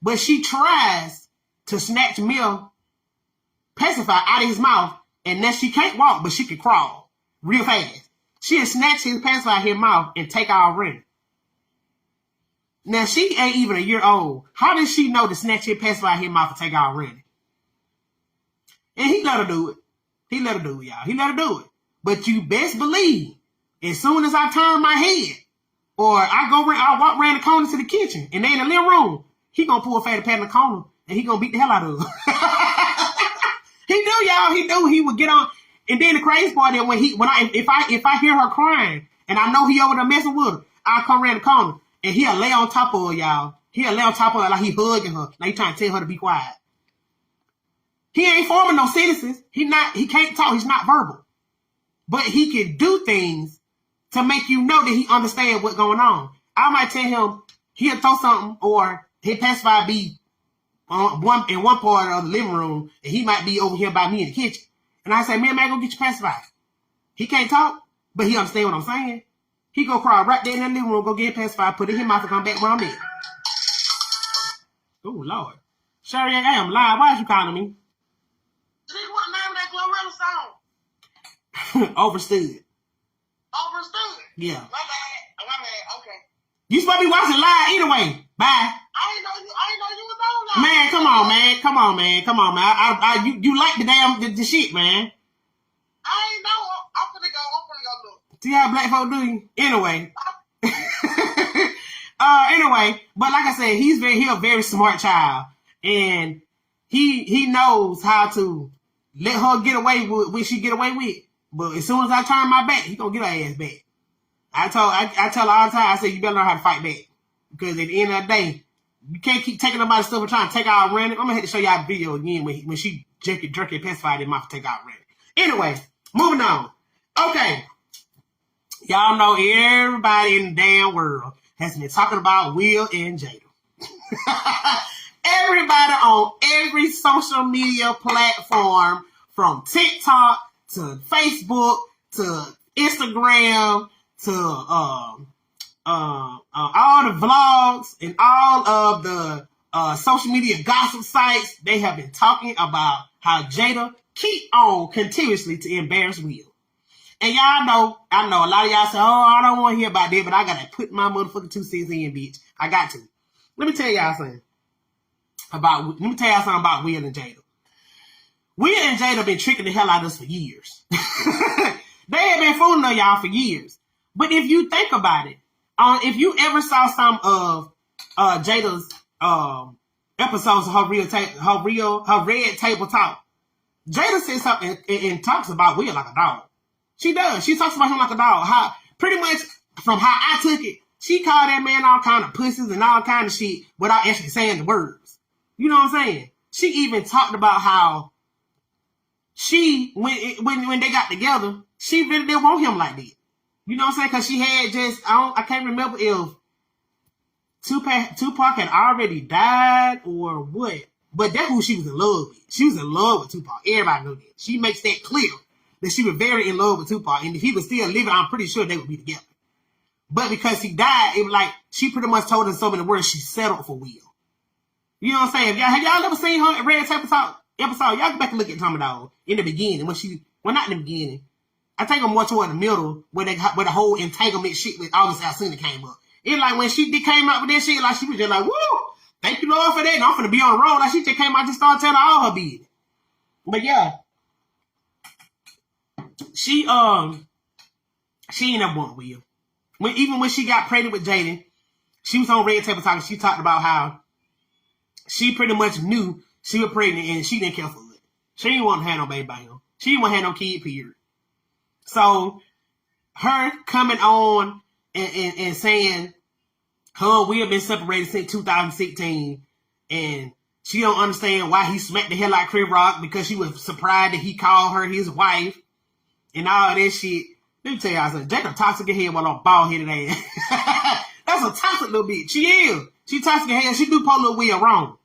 But she tries to snatch Mir pacifier out of his mouth, and then she can't walk, but she can crawl real fast. She'll snatch his pacifier out of his mouth and take off running. Now, she ain't even a year old. How does she know to snatch his pacifier out of his mouth and take off running? And he let her do it. He let her do it, y'all. He let her do it. But you best believe, as soon as I turn my head, or I walk around the corner to the kitchen, and they in the living room, he gonna pull Fatty Patty in the corner, and he gonna beat the hell out of her. He do, y'all. He do. He would get on. And then the crazy part is if I hear her crying, and I know he over there messing with her, I'll come around the corner, and he'll lay on top of her, y'all. He'll lay on top of her like he hugging her, like he trying to tell her to be quiet. He ain't forming no sentences. He can't talk. He's not verbal. But he can do things to make you know that he understands what's going on. I might tell him he'll throw something, or his pacifier be in one part of the living room, and he might be over here by me in the kitchen. And I say, man, go get your pacifier. He can't talk, but he understand what I'm saying. He go crawl right there in the living room, go get a pacifier, put it in his mouth, and come back where I'm at. Oh, Lord. Sherry, I am lying. Why is you calling me? What name that Glorilla song? Overstood. Overstood? Yeah. My bad. Okay. You supposed to be watching live anyway. Bye. I didn't know you was on live. Man, come on, man. You like the shit, man. I ain't know. I'm finna go look. See how black folk do you? Anyway. Anyway, but like I said, he's a very smart child. And he knows how to let her get away with what she get away with. But as soon as I turn my back, he gonna get her ass back. I tell her all the time, I say, you better learn how to fight back. Because at the end of the day, you can't keep taking nobody's stuff and trying to take out running. I'm gonna have to show y'all the video again when she jerky pacified in my take out running. Anyway, moving on. Okay. Y'all know everybody in the damn world has been talking about Will and Jada. Everybody on every social media platform, from TikTok to Facebook to Instagram to all the vlogs and all of the social media gossip sites, they have been talking about how Jada keep on continuously to embarrass Will. And y'all know, I know a lot of y'all say, oh, I don't want to hear about that, but I got to put my motherfucking 2 cents in, bitch. I got to. Let me tell y'all something about Will and Jada. Will and Jada been tricking the hell out of us for years. They have been fooling on y'all for years. But if you think about it, if you ever saw some of Jada's episodes of her red table talk, Jada says something and talks about Will like a dog. She does. She talks about him like a dog. How pretty much from how I took it, she called that man all kind of pussies and all kind of shit without actually saying the words. You know what I'm saying? She even talked about how she, when they got together, she really didn't want him like that. You know what I'm saying? Because she had just, I can't remember if Tupac had already died or what. But that's who she was in love with. She was in love with Tupac. Everybody knew that. She makes that clear that she was very in love with Tupac. And if he was still living, I'm pretty sure they would be together. But because he died, it was like, she pretty much told us so many words, she settled for Will. You know what I'm saying? Have y'all ever seen her Red episode? Y'all go back and look at Tommy Dog in the beginning. Not in the beginning. I think I'm more toward the middle where the whole entanglement shit with August Alsina came up. It's like when she came out with that shit, like she was just like, woo, thank you, Lord, for that. And I'm finna be on the road. Like she just came out, just started telling all her business. But yeah. She ain't never want Will. even when she got pregnant with Jaden, she was on Red Table Talk. She talked about how she pretty much knew she was pregnant and she didn't care for it. She didn't want to have no baby by him. She didn't want to have no kid, period. So her coming on and saying we have been separated since 2016 and she don't understand why he smacked the hell out of Chris Rock because she was surprised that he called her his wife and all this shit. Let me tell y'all something. Jacob toxic in here with a bald-headed ass. That's a toxic little bitch. She is. She toxic in here. She do pull little Will wrong.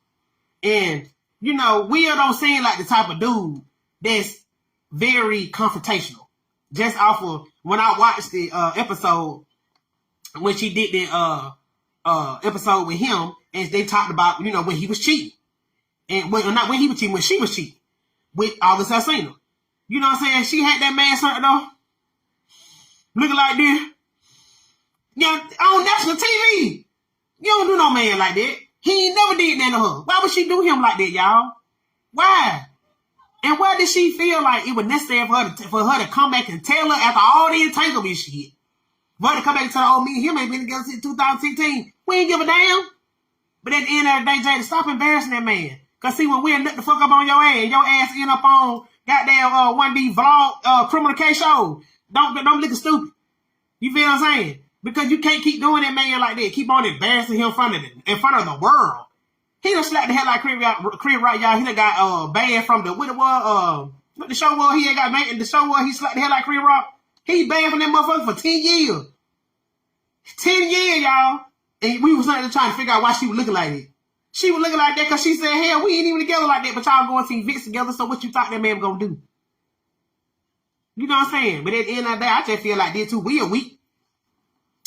And, you know, Will don't seem like the type of dude that's very confrontational. Just off of when I watched the episode, when she did the episode with him, and they talked about, you know, when he was cheating. And not when he was cheating, when she was cheating with August Alsina. You know what I'm saying? She had that man something though. Looking like this. Yeah, on national TV. You don't do no man like that. He ain't never did that to her. Why would she do him like that, y'all? Why? And why did she feel like it was necessary for her to come back and tell her after all the entanglement shit? For her to come back and tell her, oh, me and him ain't been together since 2016. We ain't give a damn. But at the end of the day, Jada, stop embarrassing that man. Because see, when we'll nut the fuck up on your ass end up on goddamn one of these vlog criminal case shows. Don't look stupid. You feel what I'm saying? Because you can't keep doing that man like that. Keep on embarrassing him in front of the world. He done slapped the hell out of Chris Rock, y'all. He done got banned from the what the show was. He ain't got banned. The show was he slapped the hell out of Chris Rock. He banned from that motherfucker for 10 years. 10 years, y'all. And we was trying to figure out why she was looking like that. She was looking like that because she said, hell, we ain't even together like that, but y'all going to see Vince together, so what you thought that man was going to do? You know what I'm saying? But at the end of the day, I just feel like this too. We are weak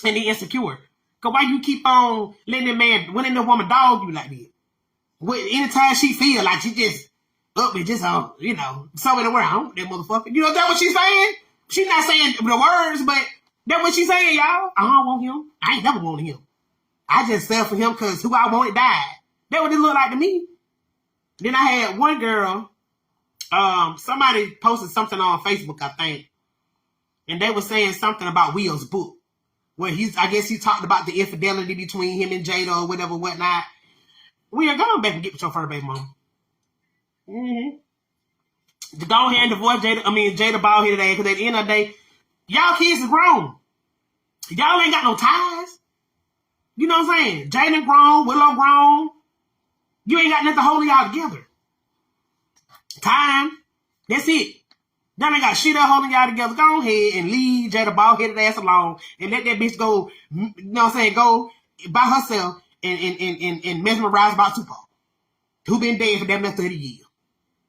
and they insecure. Because why you keep on letting that man, letting that woman dog you like that? Anytime she feel like she just up and just, you know, somewhere in the world, I don't want that motherfucker. You know that what she's saying? She's not saying the words, but that's what she's saying, y'all. I don't want him. I ain't never wanted him. I just fell for him because who I wanted died. That's what it looked like to me. Then I had one girl, somebody posted something on Facebook, I think, and they were saying something about Will's book, where I guess he talked about the infidelity between him and Jada or whatever, whatnot. Will, go back and get with your first baby mom. Mm-hmm. Go ahead and divorce Jada bald-headed ass, because at the end of the day, y'all kids is grown. Y'all ain't got no ties. You know what I'm saying? Jada grown, Willow grown. You ain't got nothing holding y'all together. Time. That's it. Y'all ain't got shit up holding y'all together. Go ahead and leave Jada bald-headed ass alone and let that bitch go, you know what I'm saying, go by herself and mesmerize about Tupac, who been dead for damn near 30 years.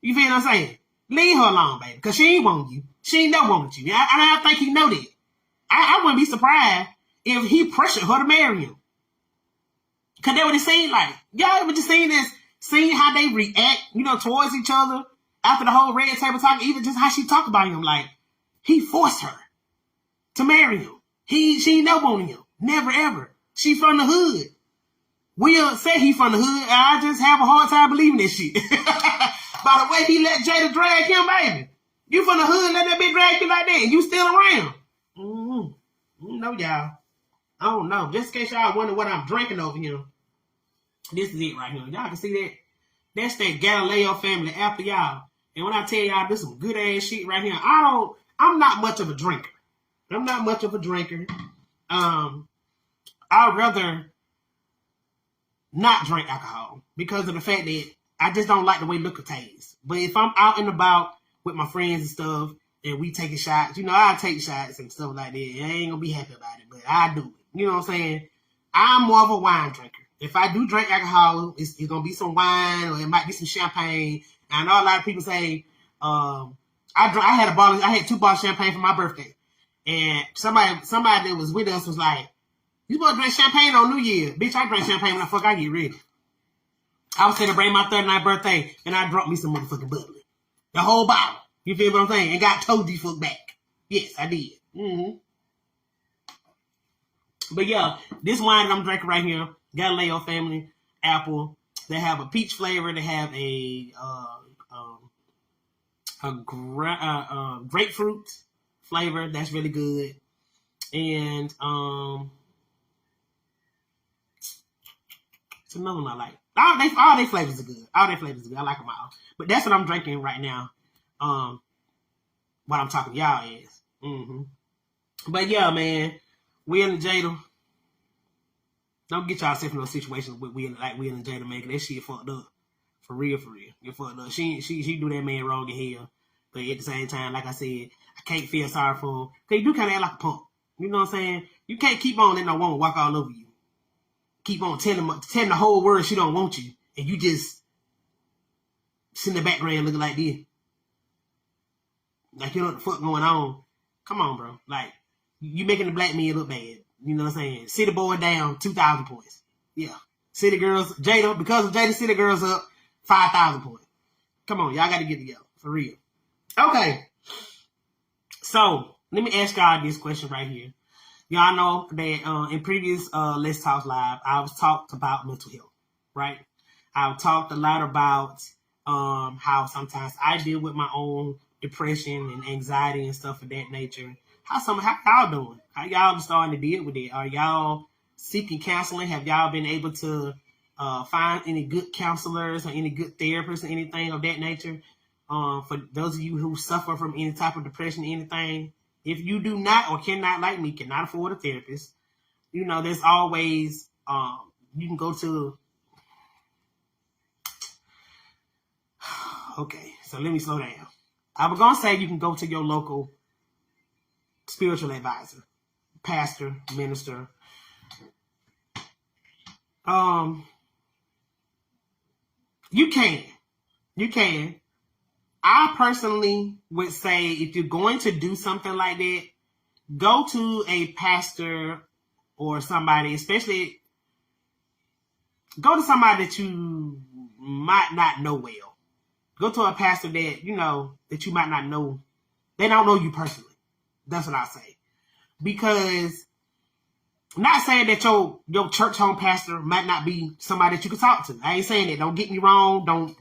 You feel what I'm saying? Leave her alone, baby, because she ain't want you. She ain't never wanted you. I think he know that. I wouldn't be surprised if he pressured her to marry him. Because that what it seemed like. Y'all ever just seeing how they react, you know, towards each other after the whole Red Table Talk, even just how she talked about him. Like, he forced her to marry him. She ain't never wanted him. Never, ever. She from the hood. Will said he from the hood, and I just have a hard time believing this shit. By the way he let Jada drag him, baby. You from the hood, let that bitch drag you like that, and you still around. No, y'all. I don't know. Just in case y'all wonder what I'm drinking over here, this is it right here. Y'all can see that. That's that Galileo family apple, y'all. And when I tell y'all this is some good ass shit right here, I'm not much of a drinker. I'd rather not drink alcohol because of the fact that I just don't like the way liquor tastes. But if I'm out and about with my friends and stuff and we taking shots, you know, I take shots and stuff like that. I ain't gonna be happy about it, but I do it. You know what I'm saying? I'm more of a wine drinker. If I do drink alcohol, it's gonna be some wine or it might be some champagne. I know a lot of people say, I had 2 bottles of champagne for my birthday. And somebody that was with us was like, you supposed to drink champagne on New Year. Bitch, I drink champagne when I get ready. I was celebrating my 39th birthday and I drunk me some motherfucking bubbly. The whole bottle. You feel what I'm saying? And got told you fuck back. Yes, I did. Mm-hmm. But yeah, this wine that I'm drinking right here, Galileo family apple. They have a peach flavor. They have a grapefruit flavor. That's really good. And it's another one I like. All they flavors are good. All their flavors are good. I like them all. But that's what I'm drinking right now. What I'm talking to y'all is. But yeah, man, Will and Jada. Don't get yourself in no situations with Will and Jada making that shit fucked up. For real. You're fucked up. She do that man wrong in hell. But at the same time, like I said, I can't feel sorry for him. Cause you do kind of act like a punk. You know what I'm saying? You can't keep on letting no woman walk all over you. Keep on telling the whole world she don't want you. And you just sit in the background looking like this. Like you know what the fuck going on. Come on, bro. Like, you making the black men look bad. You know what I'm saying? City boy down 2,000 points. Yeah. City girls, Jada, because of Jada, City girls up 5,000 points. Come on, y'all got to get together. For real. Okay. So, let me ask y'all this question right here. Y'all know that in previous Let's Talk Live, I've talked about mental health, right? I've talked a lot about how sometimes I deal with my own depression and anxiety and stuff of that nature. How y'all doing? How y'all starting to deal with it? Are y'all seeking counseling? Have y'all been able to find any good counselors or any good therapists or anything of that nature? For those of you who suffer from any type of depression or anything, if you do not or cannot, like me, cannot afford a therapist, you know, there's always, you can go to, okay, so let me slow down. I was going to say you can go to your local spiritual advisor, pastor, minister. You can. I personally would say if you're going to do something like that, go to a pastor or somebody, especially go to somebody that you might not know well. Go to a pastor that, you know, that you might not know. They don't know you personally. That's what I say. Because I'm not saying that your church home pastor might not be somebody that you can talk to. I ain't saying that. Don't get me wrong. Don't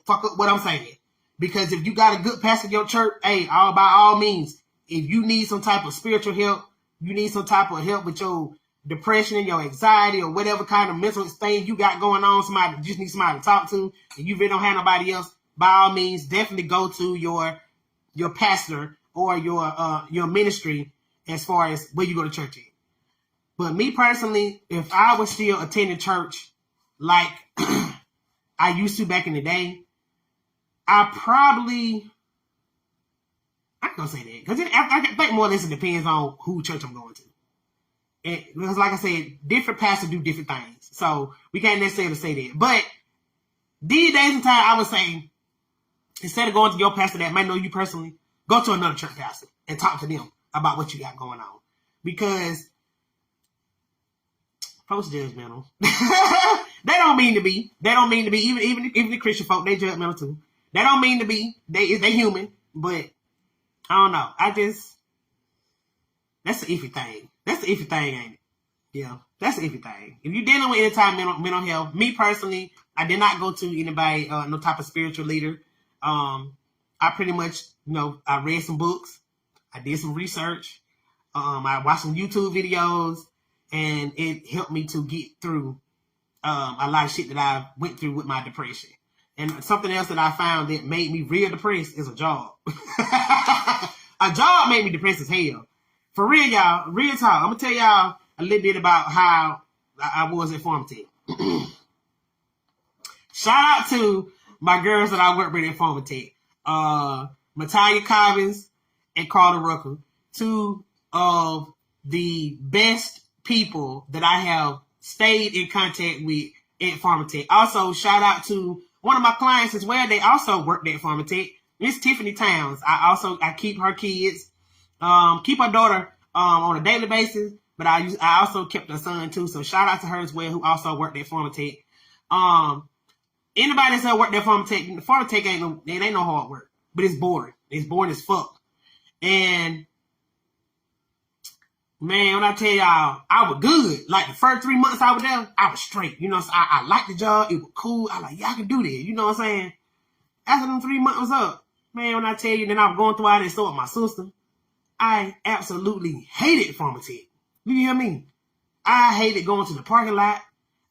fuck up what I'm saying. Because if you got a good pastor in your church, hey, by all means, if you need some type of spiritual help, you need some type of help with your depression and your anxiety or whatever kind of mental thing you got going on, somebody just need somebody to talk to, and you really don't have nobody else, by all means, definitely go to your pastor or your ministry as far as where you go to church at. But me personally, if I was still attending church like I used to back in the day, I'm not gonna say that because I think more or less it depends on who church I'm going to. Because like I said, different pastors do different things, so we can't necessarily say that. But these days and time, I would say instead of going to your pastor that might know you personally, go to another church pastor and talk to them about what you got going on. Because folks judgmental. They don't mean to be. Even the Christian folk, they judgmental too. They don't mean to be. They human, but I don't know. That's an iffy thing. That's an iffy thing, ain't it? Yeah, that's an iffy thing. If you're dealing with any type of mental health, me personally, I did not go to anybody, no type of spiritual leader. I pretty much, I read some books. I did some research. I watched some YouTube videos, and it helped me to get through a lot of shit that I went through with my depression. And something else that I found that made me real depressed is a job. A job made me depressed as hell. For real, y'all, real talk. I'm going to tell y'all a little bit about how I was at Pharmatech. Shout out to my girls that I work with at Pharmatech. Matalia Cobbins and Carla Rucker. Two of the best people that I have stayed in contact with at Pharmatech. Also, shout out to one of my clients as well. They also worked at Pharmatech. Miss Tiffany Towns. I keep her kids, keep her daughter on a daily basis, but I also kept her son too. So shout out to her as well, who also worked at Pharmatech. Anybody that's worked at Pharmatech ain't no hard work, but it's boring. It's boring as fuck. And man, when I tell y'all, I was good. Like the first 3 months I was there, I was straight. I liked the job. It was cool. I like, yeah, I can do that. You know what I'm saying? After them 3 months was up, man, when I tell you, then I was going through all this stuff with my sister. I absolutely hated pharmacy. You hear me? I hated going to the parking lot.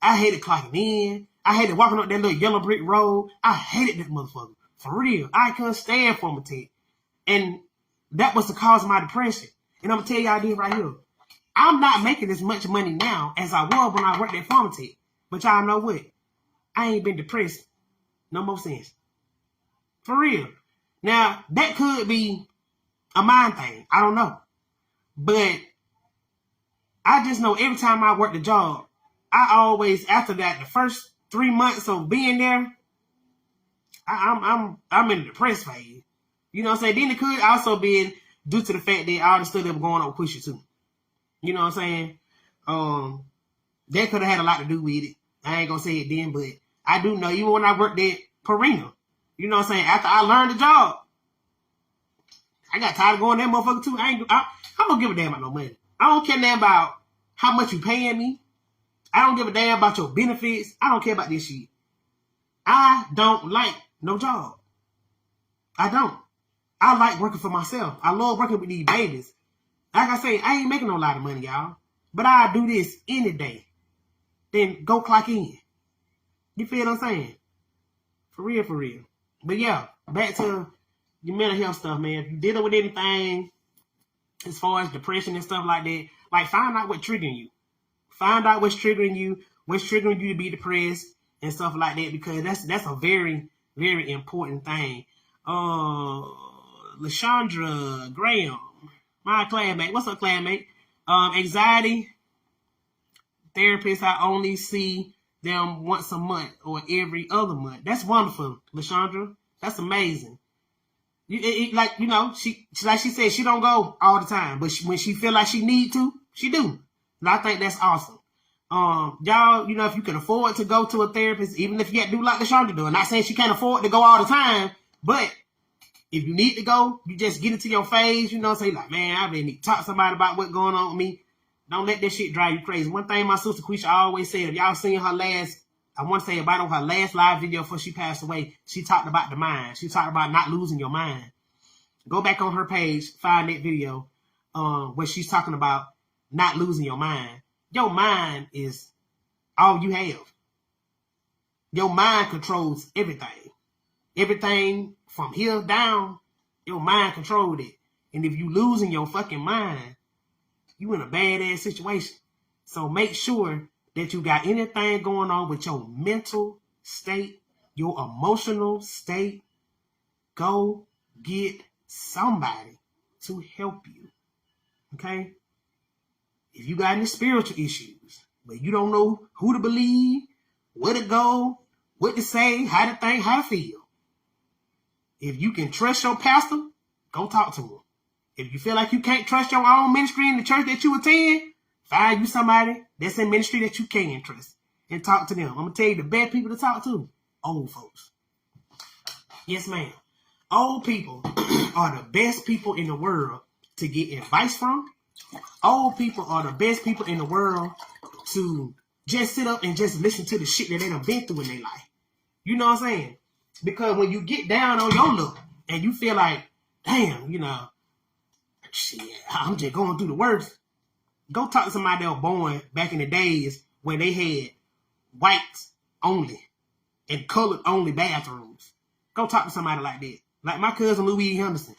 I hated clocking in. I hated walking up that little yellow brick road. I hated that motherfucker. For real. I couldn't stand pharmacy. And that was the cause of my depression. And I'm going to tell y'all this right here. I'm not making as much money now as I was when I worked at pharmacy. But y'all know what? I ain't been depressed no more since. For real. Now, that could be a mind thing. I don't know. But I just know every time I worked a job, I always, after that, the first 3 months of being there, I'm in the depressed phase. You know what I'm saying? Then it could also be due to the fact that all the stuff that was going on with Pusha too. You know what I'm saying? That could have had a lot to do with it. I ain't gonna say it then, but I do know, even when I worked at Purina, you know what I'm saying? After I learned the job, I got tired of going that motherfucker too. I don't give a damn about no money. I don't care damn about how much you paying me. I don't give a damn about your benefits. I don't care about this shit. I don't like no job. I don't. I like working for myself. I love working with these babies. Like I say, I ain't making no lot of money, y'all. But I do this any day. Then go clock in. You feel what I'm saying? For real, for real. But yeah, back to your mental health stuff, man. If you're dealing with anything as far as depression and stuff like that, like find out what's triggering you. Find out what's triggering you to be depressed and stuff like that, because that's a very, very important thing. LaShondra Graham, my classmate. What's up, classmate? Anxiety therapists, I only see them once a month or every other month. That's wonderful, LaShondra. That's amazing. Like, you know, she like she said, she don't go all the time, but when she feel like she need to, she do. And I think that's awesome. Y'all, you know, if you can afford to go to a therapist, even if you got to do like LaShondra do, I'm not saying she can't afford to go all the time, but if you need to go, you just get into your phase, you know, say like, man, I really need to talk to somebody about what's going on with me. Don't let that shit drive you crazy. One thing my sister Quisha always said, if y'all seen her last, I want to say about her last live video before she passed away, she talked about the mind. She talked about not losing your mind. Go back on her page, find that video where she's talking about not losing your mind. Your mind is all you have. Your mind controls everything. Everything from here down, your mind controlled it. And if you losing your fucking mind, you in a badass situation. So make sure that you got anything going on with your mental state, your emotional state. Go get somebody to help you. Okay? If you got any spiritual issues, but you don't know who to believe, where to go, what to say, how to think, how to feel. If you can trust your pastor, go talk to him. If you feel like you can't trust your own ministry in the church that you attend, find you somebody that's in ministry that you can trust and talk to them. I'm going to tell you the best people to talk to, old folks. Yes, ma'am. Old people are the best people in the world to get advice from. Old people are the best people in the world to just sit up and just listen to the shit that they done been through in their life. You know what I'm saying? Because when you get down on your luck and you feel like, damn, you know, shit, I'm just going through the worst. Go talk to somebody that was born back in the days when they had whites only and colored only bathrooms. Go talk to somebody like that. Like my cousin Louise Henderson.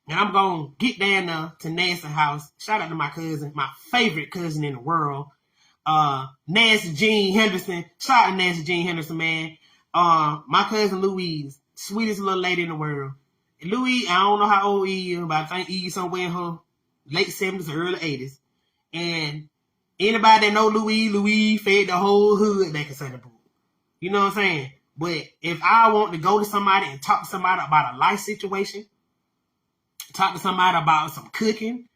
And I'm going to get down there to Nancy's house. Shout out to my cousin, my favorite cousin in the world. Nancy Jean Henderson. Shout out to Nancy Jean Henderson, man. My cousin Louise, sweetest little lady in the world. And Louise, I don't know how old he is, but I think he's somewhere in her late 70s or early 80s. And anybody that know Louise fed the whole hood back in Sunday Pool. You know what I'm saying? But if I want to go to somebody and talk to somebody about a life situation, talk to somebody about some cooking,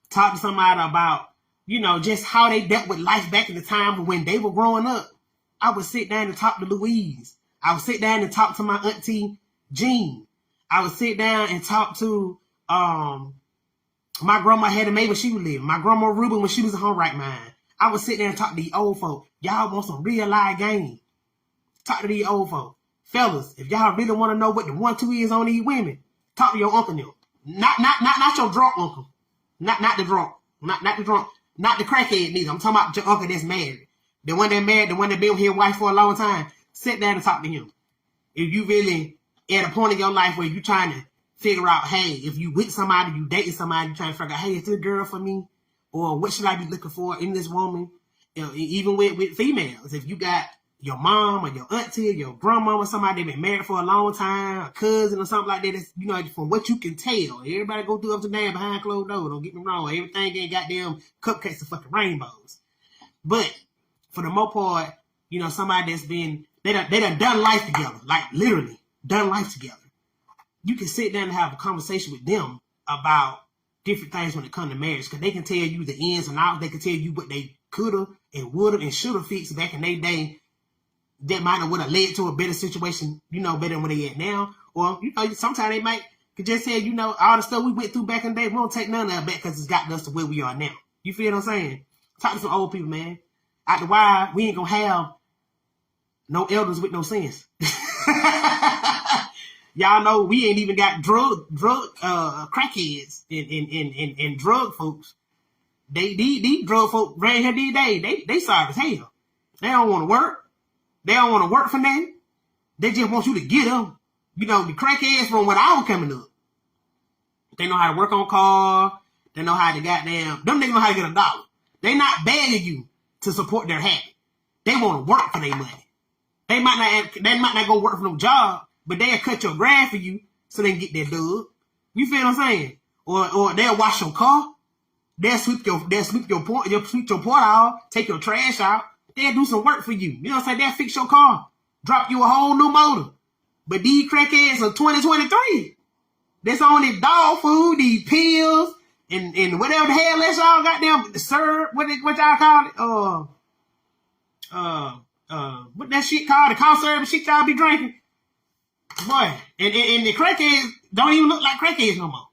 talk to somebody about, you know, just how they dealt with life back in the time when they were growing up, I would sit down and talk to Louise. I would sit down and talk to my auntie Jean. I would sit down and talk to my grandma Hattie Mae when she was living. My grandma Ruben when she was in her right mind. I would sit there and talk to the old folk. Y'all want some real live game? Talk to these old folk. Fellas, if y'all really want to know what the 1-2 is on these women, talk to your uncle now. Not your drunk uncle. Not the drunk. Not the drunk. Not the crackhead neither. I'm talking about your uncle that's married. The one that married, the one that been with his wife for a long time. Sit down and talk to him. If you really at a point in your life where you're trying to figure out, hey, if you with somebody, you dating somebody, you're trying to figure out, hey, is this girl for me? Or what should I be looking for in this woman? You know, even with females, if you got your mom or your auntie or your grandma or somebody that been married for a long time, a cousin or something like that, that's, you know, from what you can tell, everybody go through up and down behind closed doors, don't get me wrong, everything ain't goddamn cupcakes and fucking rainbows. But for the most part, you know, somebody that's been, they done life together, like literally done life together. You can sit down and have a conversation with them about different things when it comes to marriage, because they can tell you the ins and outs. They can tell you what they coulda and woulda and shoulda fixed back in their day that might have would have led to a better situation, you know, better than where they at now. Or, you know, sometimes they might could just say, you know, all the stuff we went through back in the day, we don't take none of it back because it's gotten us to where we are now. You feel what I'm saying? Talk to some old people, man. Out the wild, we ain't gonna have no elders with no sense. Y'all know we ain't even got drug crackheads and drug folks. These drug folks right here these days, they sorry as hell. They don't want to work. They don't want to work for nothing. They just want you to get them. You know, the crackheads from when I was coming up. They know how to work on cars. They know how to goddamn, them niggas know how to get $1. They not begging you to support their habit. They want to work for their money. They might not go work for no job, but they'll cut your grass for you so they can get their dub. You feel what I'm saying? Or they'll wash your car. They'll sweep your port out, take your trash out. They'll do some work for you. You know what I'm saying? They'll fix your car, drop you a whole new motor. But these crackheads of 2023, that's on this dog food, these pills, and whatever the hell else y'all got them serve, what y'all call it? What that shit called? The conserve and shit y'all be drinking. Boy, and the crackheads don't even look like crackheads no more.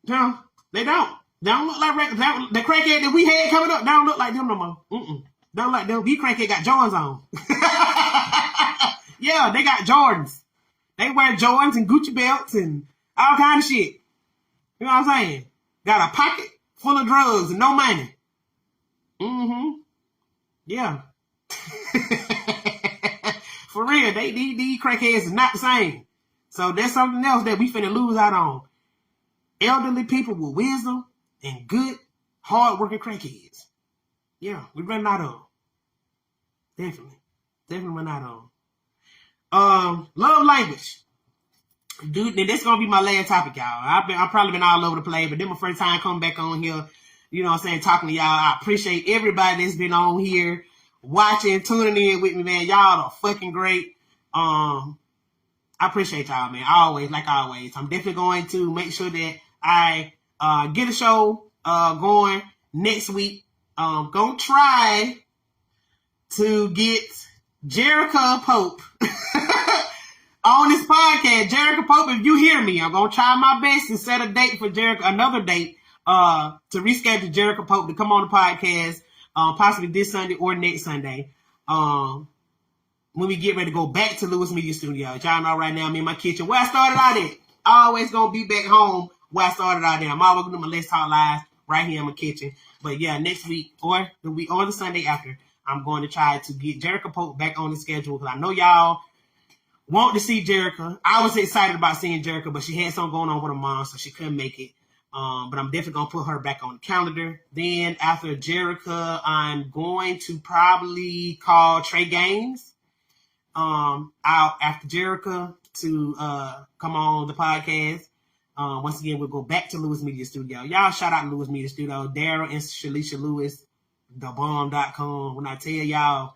No, they don't. They don't look like the crackhead that we had coming up. They don't look like them no more. Don't like them. These crackhead got Jordans on. Yeah, they got Jordans. They wear Jordans and Gucci belts and all kind of shit. You know what I'm saying? Got a pocket full of drugs and no money. Yeah. For real, these crackheads is not the same. So there's something else that we finna lose out on. Elderly people with wisdom and good, hard-working crackheads. Yeah, we running out of them. Definitely run out of them. Love language. Dude, this is gonna be my last topic, y'all. I've probably been all over the place, but this my first time coming back on here, you know what I'm saying, talking to y'all. I appreciate everybody that's been on here, watching, tuning in with me, man. Y'all are fucking great. I appreciate y'all, man. Always, like always. I'm definitely going to make sure that I get a show going next week. Gonna try to get Jericho Pope on this podcast. Jericho Pope, if you hear me, I'm gonna try my best to set a date for another date to reschedule Jericho Pope to come on the podcast, possibly this Sunday or next Sunday. When we get ready to go back to Lewis Media Studios. Y'all know right now I'm in my kitchen where I started out at. Always gonna be back home where I started out there. I'm always gonna do my Let's Talk Live right here in my kitchen. But yeah, next week or the week or the Sunday after, I'm going to try to get Jericho Pope back on the schedule because I know y'all want to see Jericho. I was excited about seeing Jericho, but she had something going on with her mom, so she couldn't make it. But I'm definitely going to put her back on the calendar. Then after Jericho, I'm going to probably call Trey Gaines out after Jericho to come on the podcast. Once again, we'll go back to Lewis Media Studio. Y'all shout out to Lewis Media Studio. Daryl and Shalisha Lewis, thebomb.com. When I tell y'all,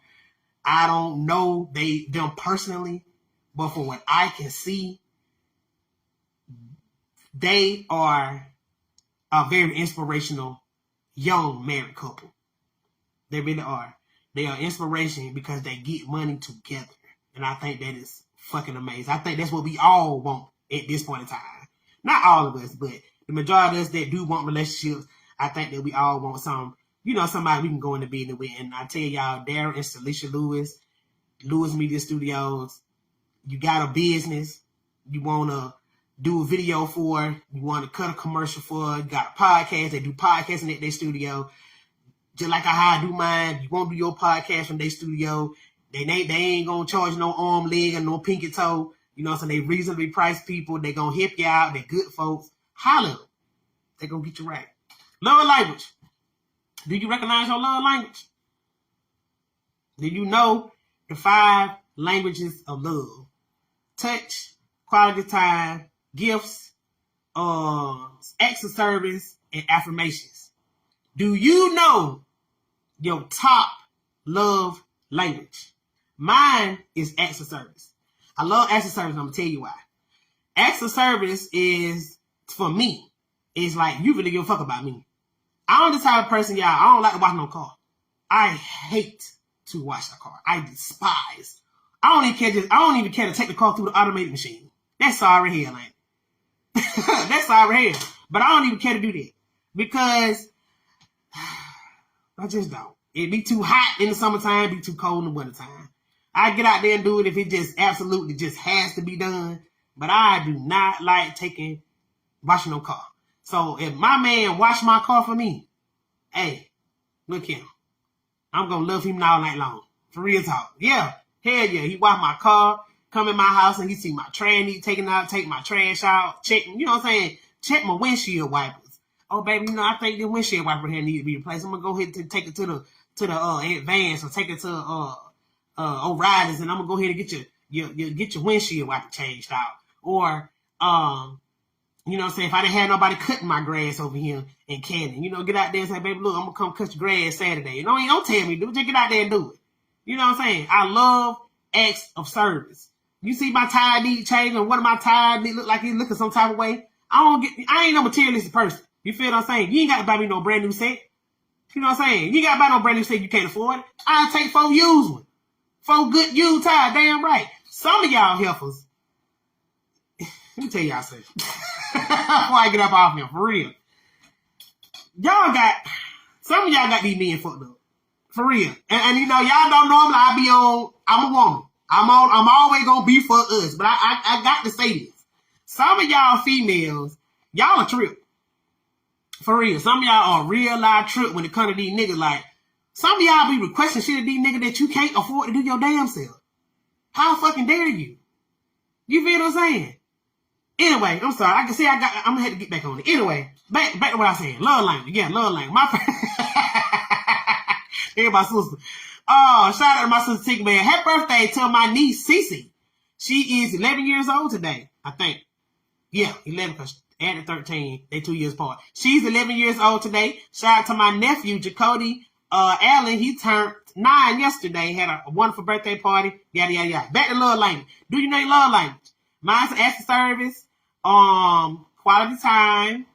I don't know them personally, but from what I can see, they are a very inspirational young married couple. They really are. They are inspiration because they get money together. And I think that is fucking amazing. I think that's what we all want at this point in time. Not all of us, but the majority of us that do want relationships, I think that we all want somebody we can go into business with. And I tell y'all, Darren and Shalisha Lewis, Lewis Media Studios, you got a business, you want to do a video for, you want to cut a commercial for, you got a podcast, they do podcasting at their studio. Just like how I do mine, you won't do your podcast from their studio. They ain't gonna charge no arm, leg, or no pinky toe. You know what I'm saying? They reasonably priced people. They gonna hip you out. They good folks. Holla. They gonna get you right. Love language. Do you recognize your love language? Do you know the 5 languages of love? Touch, quality time, gifts, acts of service, and affirmations. Do you know your top love language? Mine is acts of service. I love acts of service, and I'm going to tell you why. Acts of service is, for me, is like, you really give a fuck about me. I'm the type of person, y'all, I don't like to watch no car. I hate to watch a car. I despise. I don't even care to take the car through the automated machine. That's sorry hell, ain't it? That's sorry hell. But I don't even care to do that. Because I just don't. It be too hot in the summertime, be too cold in the wintertime. I get out there and do it if it just absolutely just has to be done. But I do not like washing no car. So if my man wash my car for me, hey, look here. I'm going to love him all night long. For real talk. Yeah. Hell yeah. He wash my car, come in my house, and he see my trash need taken out, take my trash out, check, you know what I'm saying? Check my windshield wipers. Oh, baby, I think the windshield wiper here need to be replaced. I'm going to go ahead and take it to the advance or take it to O'Reilly's, and I'm going to go ahead and get your windshield wiper changed out. Or, you know what I'm saying? If I didn't have nobody cutting my grass over here in Canton, get out there and say, baby, look, I'm going to come cut your grass Saturday. You don't tell me, dude. Just get out there and do it. You know what I'm saying? I love acts of service. You see my tire need changing, one of my tires need look like he's looking some type of way. I ain't no materialistic person. You feel what I'm saying? You ain't got to buy me no brand new set. You know what I'm saying? You got to buy no brand new set you can't afford it. I'll take 4 used ones. 4 good used tires, damn right. Some of y'all heifers, let me tell y'all something. Before I get up off here, for real. Some of y'all got these men fucked up. For real. And y'all don't normally I'm a woman. I'm always gonna be for us. But I got to say this. Some of y'all females, y'all a trip. For real. Some of y'all are real live trip when it comes to these niggas. Like, some of y'all be requesting shit of these niggas that you can't afford to do your damn self. How fucking dare you? You feel what I'm saying? Anyway, I'm sorry. I'm gonna have to get back on it. Anyway, back to what I was saying. Love language. Yeah, love language. Here's my sister. Oh, shout out to my sister Tick Man. Happy birthday to my niece Cece. She is 11 years old today, I think. Yeah, 11 because added 13. They 2 years apart. She's 11 years old today. Shout out to my nephew Jacody Allen. He turned 9 yesterday. Had a wonderful birthday party. Yada yada yada. Back to love language. Do you know your love language? Mine's acts of service. Quality time.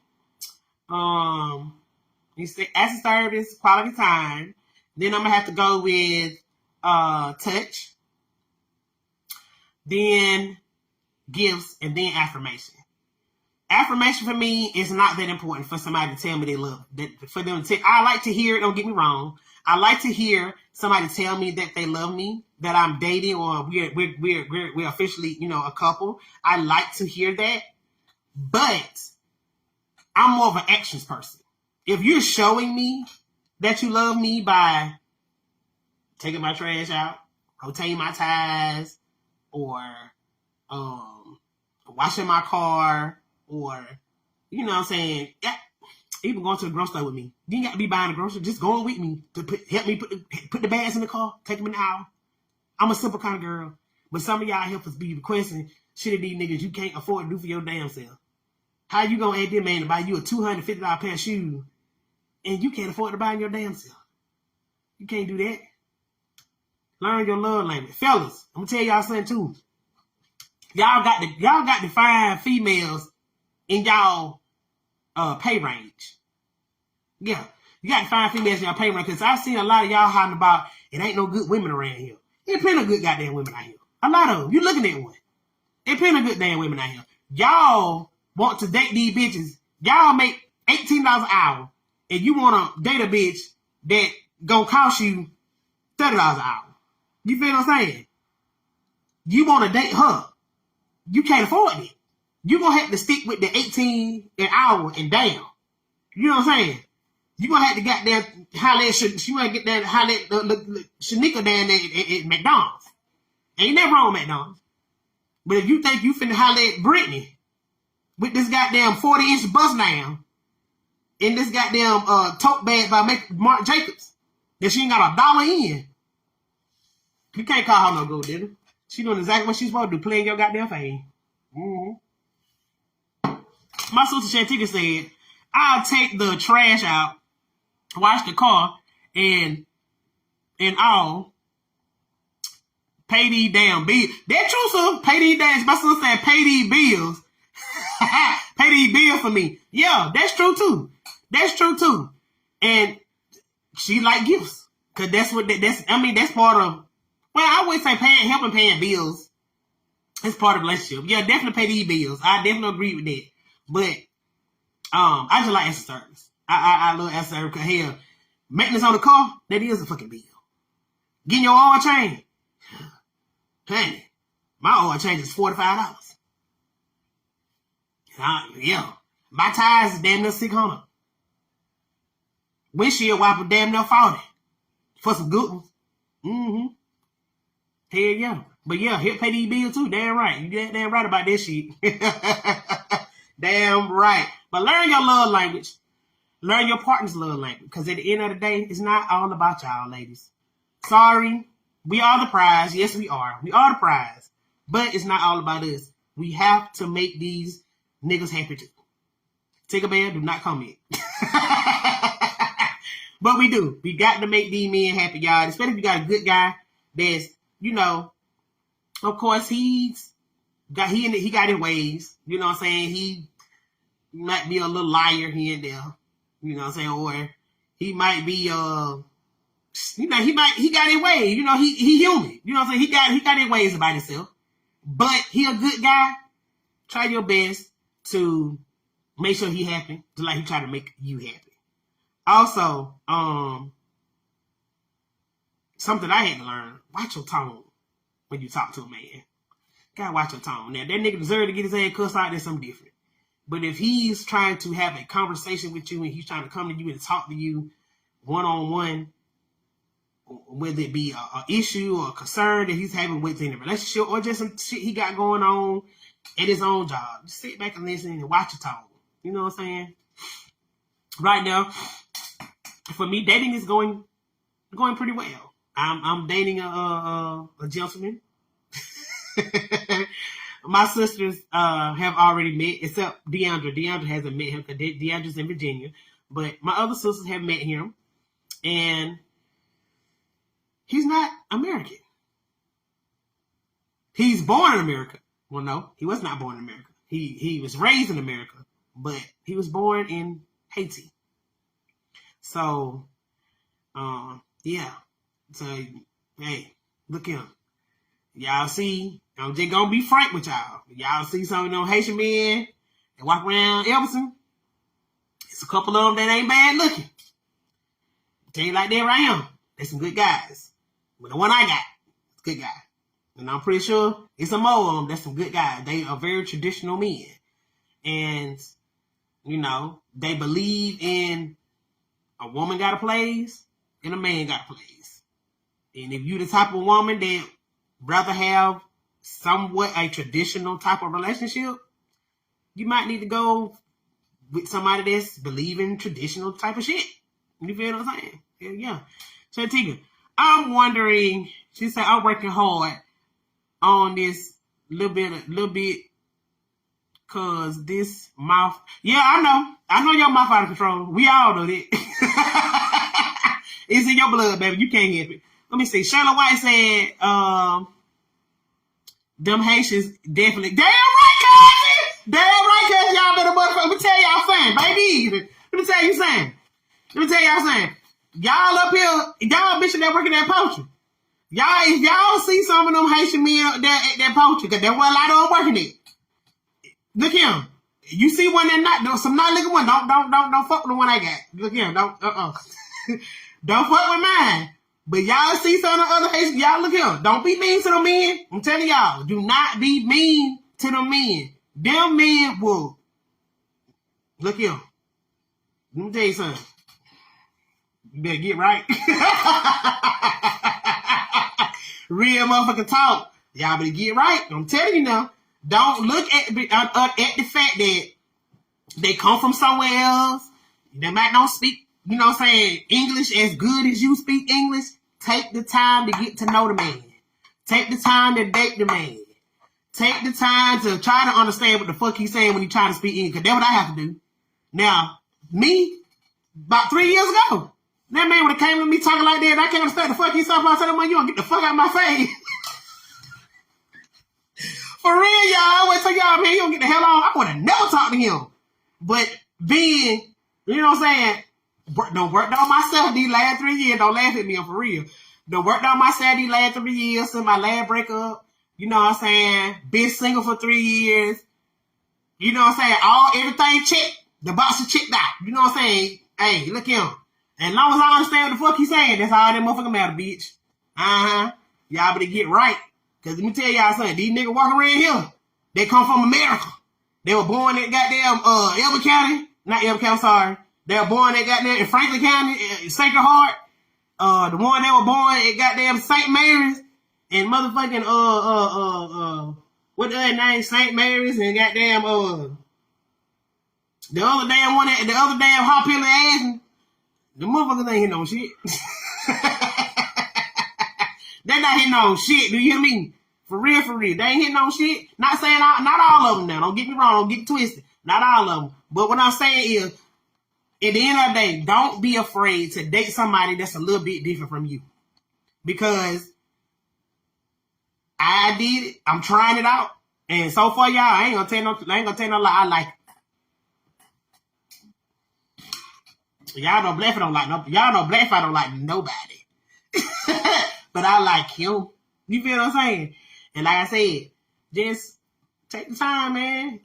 You say acts of service, quality time. Then I'm gonna have to go with touch. Then gifts, and then affirmation. Affirmation for me is not that important for somebody to tell me they love. For them to I like to hear it. Don't get me wrong. I like to hear somebody tell me that they love me, that I'm dating, or we're officially a couple. I like to hear that, but I'm more of an actions person. If you're showing me that you love me by taking my trash out, rotating my tires, or washing my car, or you know what I'm saying, yeah, even going to the grocery store with me. You ain't got to be buying the grocery, just going with me to help me put the bags in the car, take them in the aisle. I'm a simple kind of girl, but some of y'all helpers be requesting shit of these niggas you can't afford to do for your damn self. How you gonna ask this man to buy you a $250 pair of shoes and you can't afford to buy your damn self? You can't do that. Learn your love language. Fellas, I'm gonna tell y'all something too. Y'all got to find females in y'all pay range. Yeah. You got to find females in y'all pay range, because I've seen a lot of y'all hollering about it ain't no good women around here. There's plenty of good goddamn women out here. A lot of them. You looking at one. There's plenty of good damn women out here. Y'all want to date these bitches. Y'all make $18 an hour, and you want to date a bitch that gonna cost you $30 an hour. You feel what I'm saying? You want to date her. You can't afford it. you're going to have to stick with the 18 an hour and down. You know what I'm saying? You're going to have to goddamn holler at, she want to get that holler at the Shanika down there at McDonald's. Ain't nothing wrong with McDonald's. But if you think you finna holler at Brittany with this goddamn 40-inch bust down in this goddamn tote bag by Marc Jacobs that she ain't got $1 in, you can't call her no gold digger. She doing exactly what she's supposed to do, playing your goddamn fame. My sister Shantika said, I'll take the trash out, wash the car, and all, pay these damn bills. That true, sir. Pay these damn, my sister said, pay these bills. Pay these bills for me. Yeah, that's true too. That's true too. And she like gifts. Cause that's part of, well, I would say helping paying bills is part of the relationship. Yeah, definitely pay these bills. I definitely agree with that. But I just like extra service. I love extra service because hell, maintenance on the car, that is a fucking bill. Getting your oil change. Hey, my oil change is $45. Yeah. My tires is damn near $600. Windshield wiper damn near $40 for some good ones. Hell yeah. But yeah, he'll pay these bills too. Damn right. You damn right about this shit. Damn right. But learn your love language. Learn your partner's love language. Because at the end of the day, it's not all about y'all, ladies. Sorry. We are the prize. Yes, we are. We are the prize. But it's not all about us. We have to make these niggas happy too. Take a bath, do not comment. But we do. We got to make these men happy, y'all. Especially if you got a good guy that's, you know, of course he got his ways. You know what I'm saying? He might be a little liar here and there. You know what I'm saying? Or he might be you know, he got his ways. You know, he human. You know what I'm saying? He got his ways about himself. But he a good guy. Try your best to make sure he happy, just like he try to make you happy. Also, something I had to learn, watch your tone when you talk to a man. Gotta watch your tone. Now, that nigga deserve to get his ass cussed out, that's something different. But if he's trying to have a conversation with you and he's trying to come to you and talk to you one-on-one, whether it be an issue or a concern that he's having within a relationship or just some shit he got going on at his own job, just sit back and listen and watch your tone. You know what I'm saying? Right now, for me, dating is going pretty well. I'm dating a gentleman. My sisters have already met, except DeAndre. DeAndre hasn't met him because DeAndre's in Virginia. But my other sisters have met him. And he's not American. He's born in America. Well, no, he was not born in America. He was raised in America, but he was born in Haiti. So, yeah. So, hey, look at him. Y'all see, I'm just gonna be frank with y'all. Y'all see some of them Haitian men that walk around Everson. It's a couple of them that ain't bad looking. Tell you like that right now. They some good guys. But the one I got, is a good guy. And I'm pretty sure it's a more of them that's some good guys. They are very traditional men. And, you know, they believe in a woman got a place and a man got a place. And if you the type of woman that rather have somewhat a traditional type of relationship, you might need to go with somebody that's believing traditional type of shit. You feel what I'm saying? Yeah. So, Tika, I'm wondering, she said, I'm working hard on this little bit, cause this mouth, yeah, I know your mouth out of control. We all know that. It's in your blood, baby. You can't help it. Let me see. Shayla White said, them Haitians definitely, damn right, cousin! Damn right, cousin, y'all better motherfucker. Let me tell y'all something, baby. Let me tell you something. Y'all up here, y'all bitches that working that poultry. Y'all, if y'all see some of them Haitian men up there at that poultry, because there were a lot of them working it. Look here. You see one that some not looking one. Don't fuck with the one I got. Look here. Don't fuck with mine. But y'all see some of the other Haitians. Y'all look here. Don't be mean to them men. I'm telling y'all. Do not be mean to them men. Them men will, look here. Let me tell you something. You better get right. Real motherfucking talk. Y'all better get right. I'm telling you now. Don't look at the fact that they come from somewhere else. They might not speak, you know what I'm saying, English as good as you speak English. Take the time to get to know the man. Take the time to date the man. Take the time to try to understand what the fuck he's saying when he's trying to speak English. Because that's what I have to do. Now, me, about 3 years ago, that man would have came to me talking like that, and I can't understand the fuck he's talking about. I said, man, you gonna get the fuck out of my face. For real, y'all. I always tell y'all, man, you gonna get the hell on. I would have never talked to him. But being, you know what I'm saying, don't work on myself these last 3 years. Don't laugh at me, I'm for real. Don't work on myself these last 3 years since my last breakup. You know what I'm saying? Been single for 3 years. You know what I'm saying? Everything checked. The box is checked out. You know what I'm saying? Hey, look at him. As long as I understand what the fuck he's saying, that's all that motherfucker matter, bitch. Y'all better get right. Because let me tell y'all something. These niggas walking around here, they come from America. They were born in goddamn Elba County. Not Elba County, I'm sorry. They were born in goddamn in Franklin County, Sacred Heart. The one that were born at goddamn St. Mary's and motherfucking what the other name? St. Mary's and goddamn the other damn Hot Pillar ass. The motherfuckers ain't hitting no shit. They're not hitting no shit, do you hear me? For real, for real. They ain't hitting no shit. Not saying not all of them now. Don't get me wrong. Don't get it twisted. Not all of them. But what I'm saying is, at the end of the day, don't be afraid to date somebody that's a little bit different from you. Because I did it. I'm trying it out. And so far, y'all, I ain't gonna tell no lie. I like it. Y'all know Blackfire don't like nobody. But I like him. You feel what I'm saying? And like I said, just take the time, man.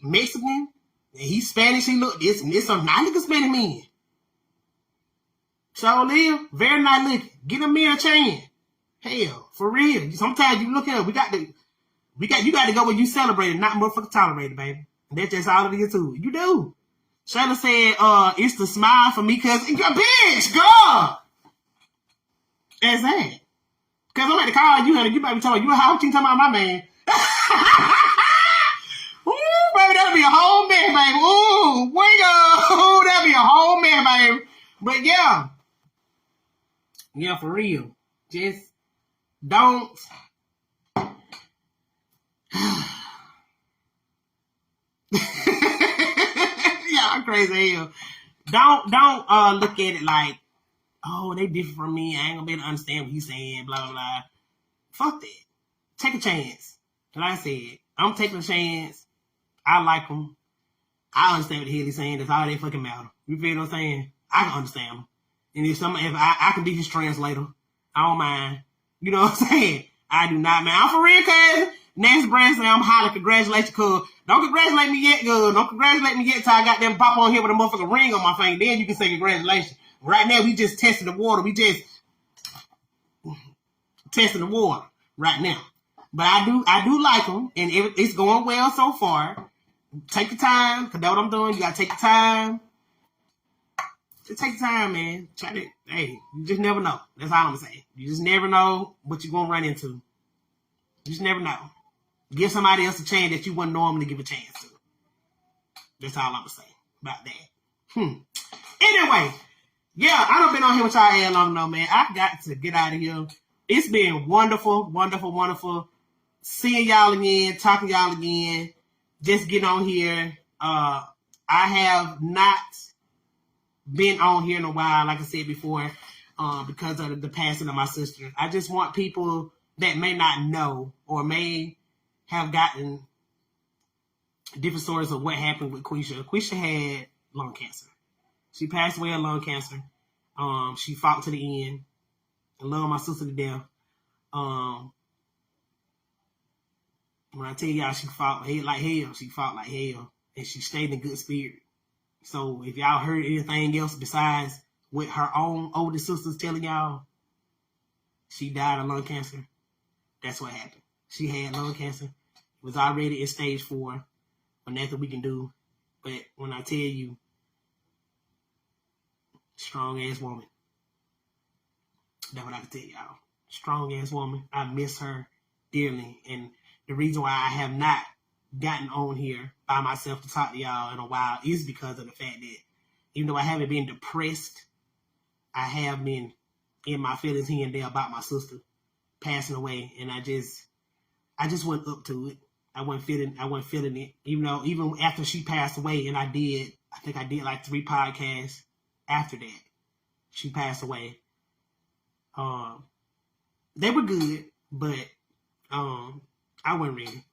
Mexican, and he's Spanish. He look this some nice looking Spanish man. So live, very nice looking. Give him me a chance. Hell, for real. Sometimes you look at you got to go where you celebrated, not motherfucking tolerated, baby. And that's just all it is too. You do. Shayla said, it's the smile for me, cause you're a bitch, girl. That's that. Cause I'm at the car, you might be talking, how you talking about my man? Ooh, baby, that'll be a whole man, baby. Ooh, wiggle. That'll be a whole man, baby. But yeah. Yeah, for real. Just don't. Yeah, I'm crazy as hell. Don't look at it like, oh, they different from me. I ain't gonna be able to understand what he's saying, blah, blah, blah. Fuck that. Take a chance. Like I said, I'm taking a chance. I like him. I understand what the hell he's saying. That's all that fucking matter. You feel what I'm saying? I can understand him. And if I can be his translator, I don't mind. You know what I'm saying? I do not, man. I'm for real, cuz. Nancy Branson, I'm hollering, congratulations, cuz. Don't congratulate me yet, girl. Don't congratulate me yet till I got them pop on here with a motherfucking ring on my finger. Then you can say congratulations. Right now, we just testing the water. We just testing the water right now. But I do like them, and it's going well so far. Take the time, because that's what I'm doing. You got to take the time. Just take the time, man. Hey, you just never know. That's all I'm going to say. You just never know what you're going to run into. You just never know. Give somebody else a chance that you wouldn't normally give a chance to. That's all I'm going to say about that. Anyway, yeah, I done been on here with y'all all long now, man. I got to get out of here. It's been wonderful, wonderful, wonderful seeing y'all again, talking to y'all again, just getting on here. I have not been on here in a while, like I said before, because of the passing of my sister. I just want people that may not know or may have gotten different stories of what happened with Quisha. Quisha had lung cancer. She passed away of lung cancer. She fought to the end. I love my sister to death. When I tell y'all she fought like hell, she fought like hell. And she stayed in good spirit. So if y'all heard anything else besides what her own older sisters telling y'all, she died of lung cancer. That's what happened. She had lung cancer. It was already in stage 4. but nothing we can do. But when I tell you, strong ass woman, that's what I can tell y'all. Strong ass woman. I miss her dearly. And the reason why I have not gotten on here by myself to talk to y'all in a while is because of the fact that even though I haven't been depressed, I have been in my feelings here and there about my sister passing away, and I just went up to it. I wasn't feeling it. Even after she passed away, and I think I did like 3 podcasts after that. She passed away. They were good, but I wasn't ready.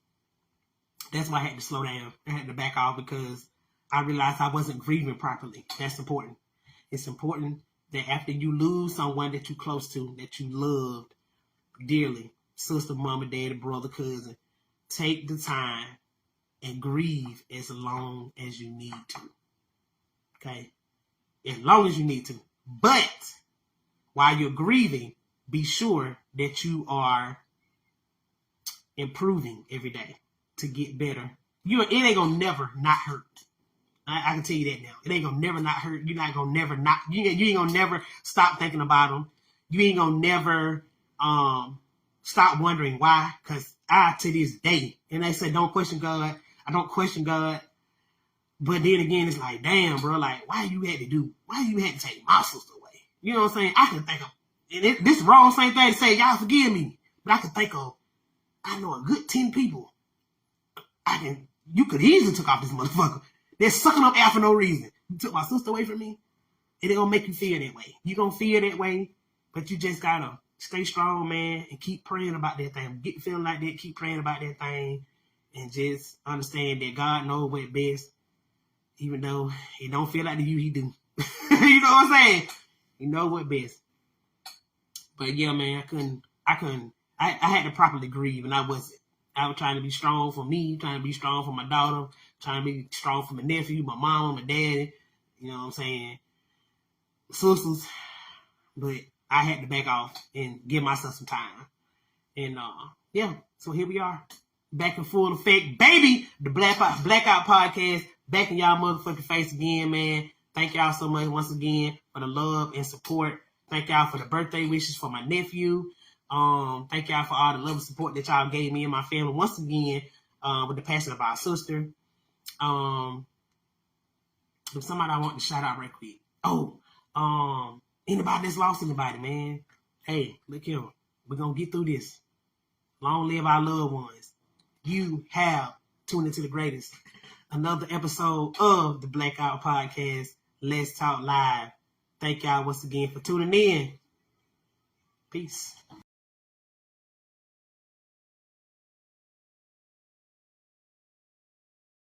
That's why I had to slow down. I had to back off because I realized I wasn't grieving properly. That's important. It's important that after you lose someone that you're close to, that you loved dearly, sister, mama, daddy, brother, cousin, take the time and grieve as long as you need to. Okay? As long as you need to. But while you're grieving, be sure that you are improving every day to get better. It ain't gonna never not hurt. I can tell you that now. It ain't gonna never not hurt. You're not gonna never not. You ain't gonna never stop thinking about them. You ain't gonna never stop wondering why. Cause to this day, and they say don't question God. I don't question God. But then again, it's like, damn, bro, like why you had to take my sister away? You know what I'm saying? I can think of this wrong same thing to say, y'all forgive me, but I can think of, I know a good 10 people. You could easily took off this motherfucker. They're sucking up air for no reason. You took my sister away from me. It ain't gonna make you feel that way. You gonna feel that way, but you just gotta stay strong, man, and keep praying about that thing. Get feeling like that, keep praying about that thing, and just understand that God knows what's best, even though it don't feel like to you, he do. You know what I'm saying? You know what's best. But yeah, man, I had to properly grieve, and I was trying to be strong for me, trying to be strong for my daughter, trying to be strong for my nephew, my mom, my daddy, you know what I'm saying, sisters. But I had to back off and give myself some time. And yeah, so here we are, back in full effect, baby. The Blackout Podcast, back in y'all motherfucking face again, man. Thank y'all so much once again for the love and support. Thank y'all for the birthday wishes for my nephew. Thank y'all for all the love and support that y'all gave me and my family once again with the passing of our sister. There's somebody I want to shout out right quick. Anybody that's lost anybody, man. Hey, look here. We're going to get through this. Long live our loved ones. You have tuned into the greatest. Another episode of the Blackout Podcast. Let's Talk Live. Thank y'all once again for tuning in. Peace.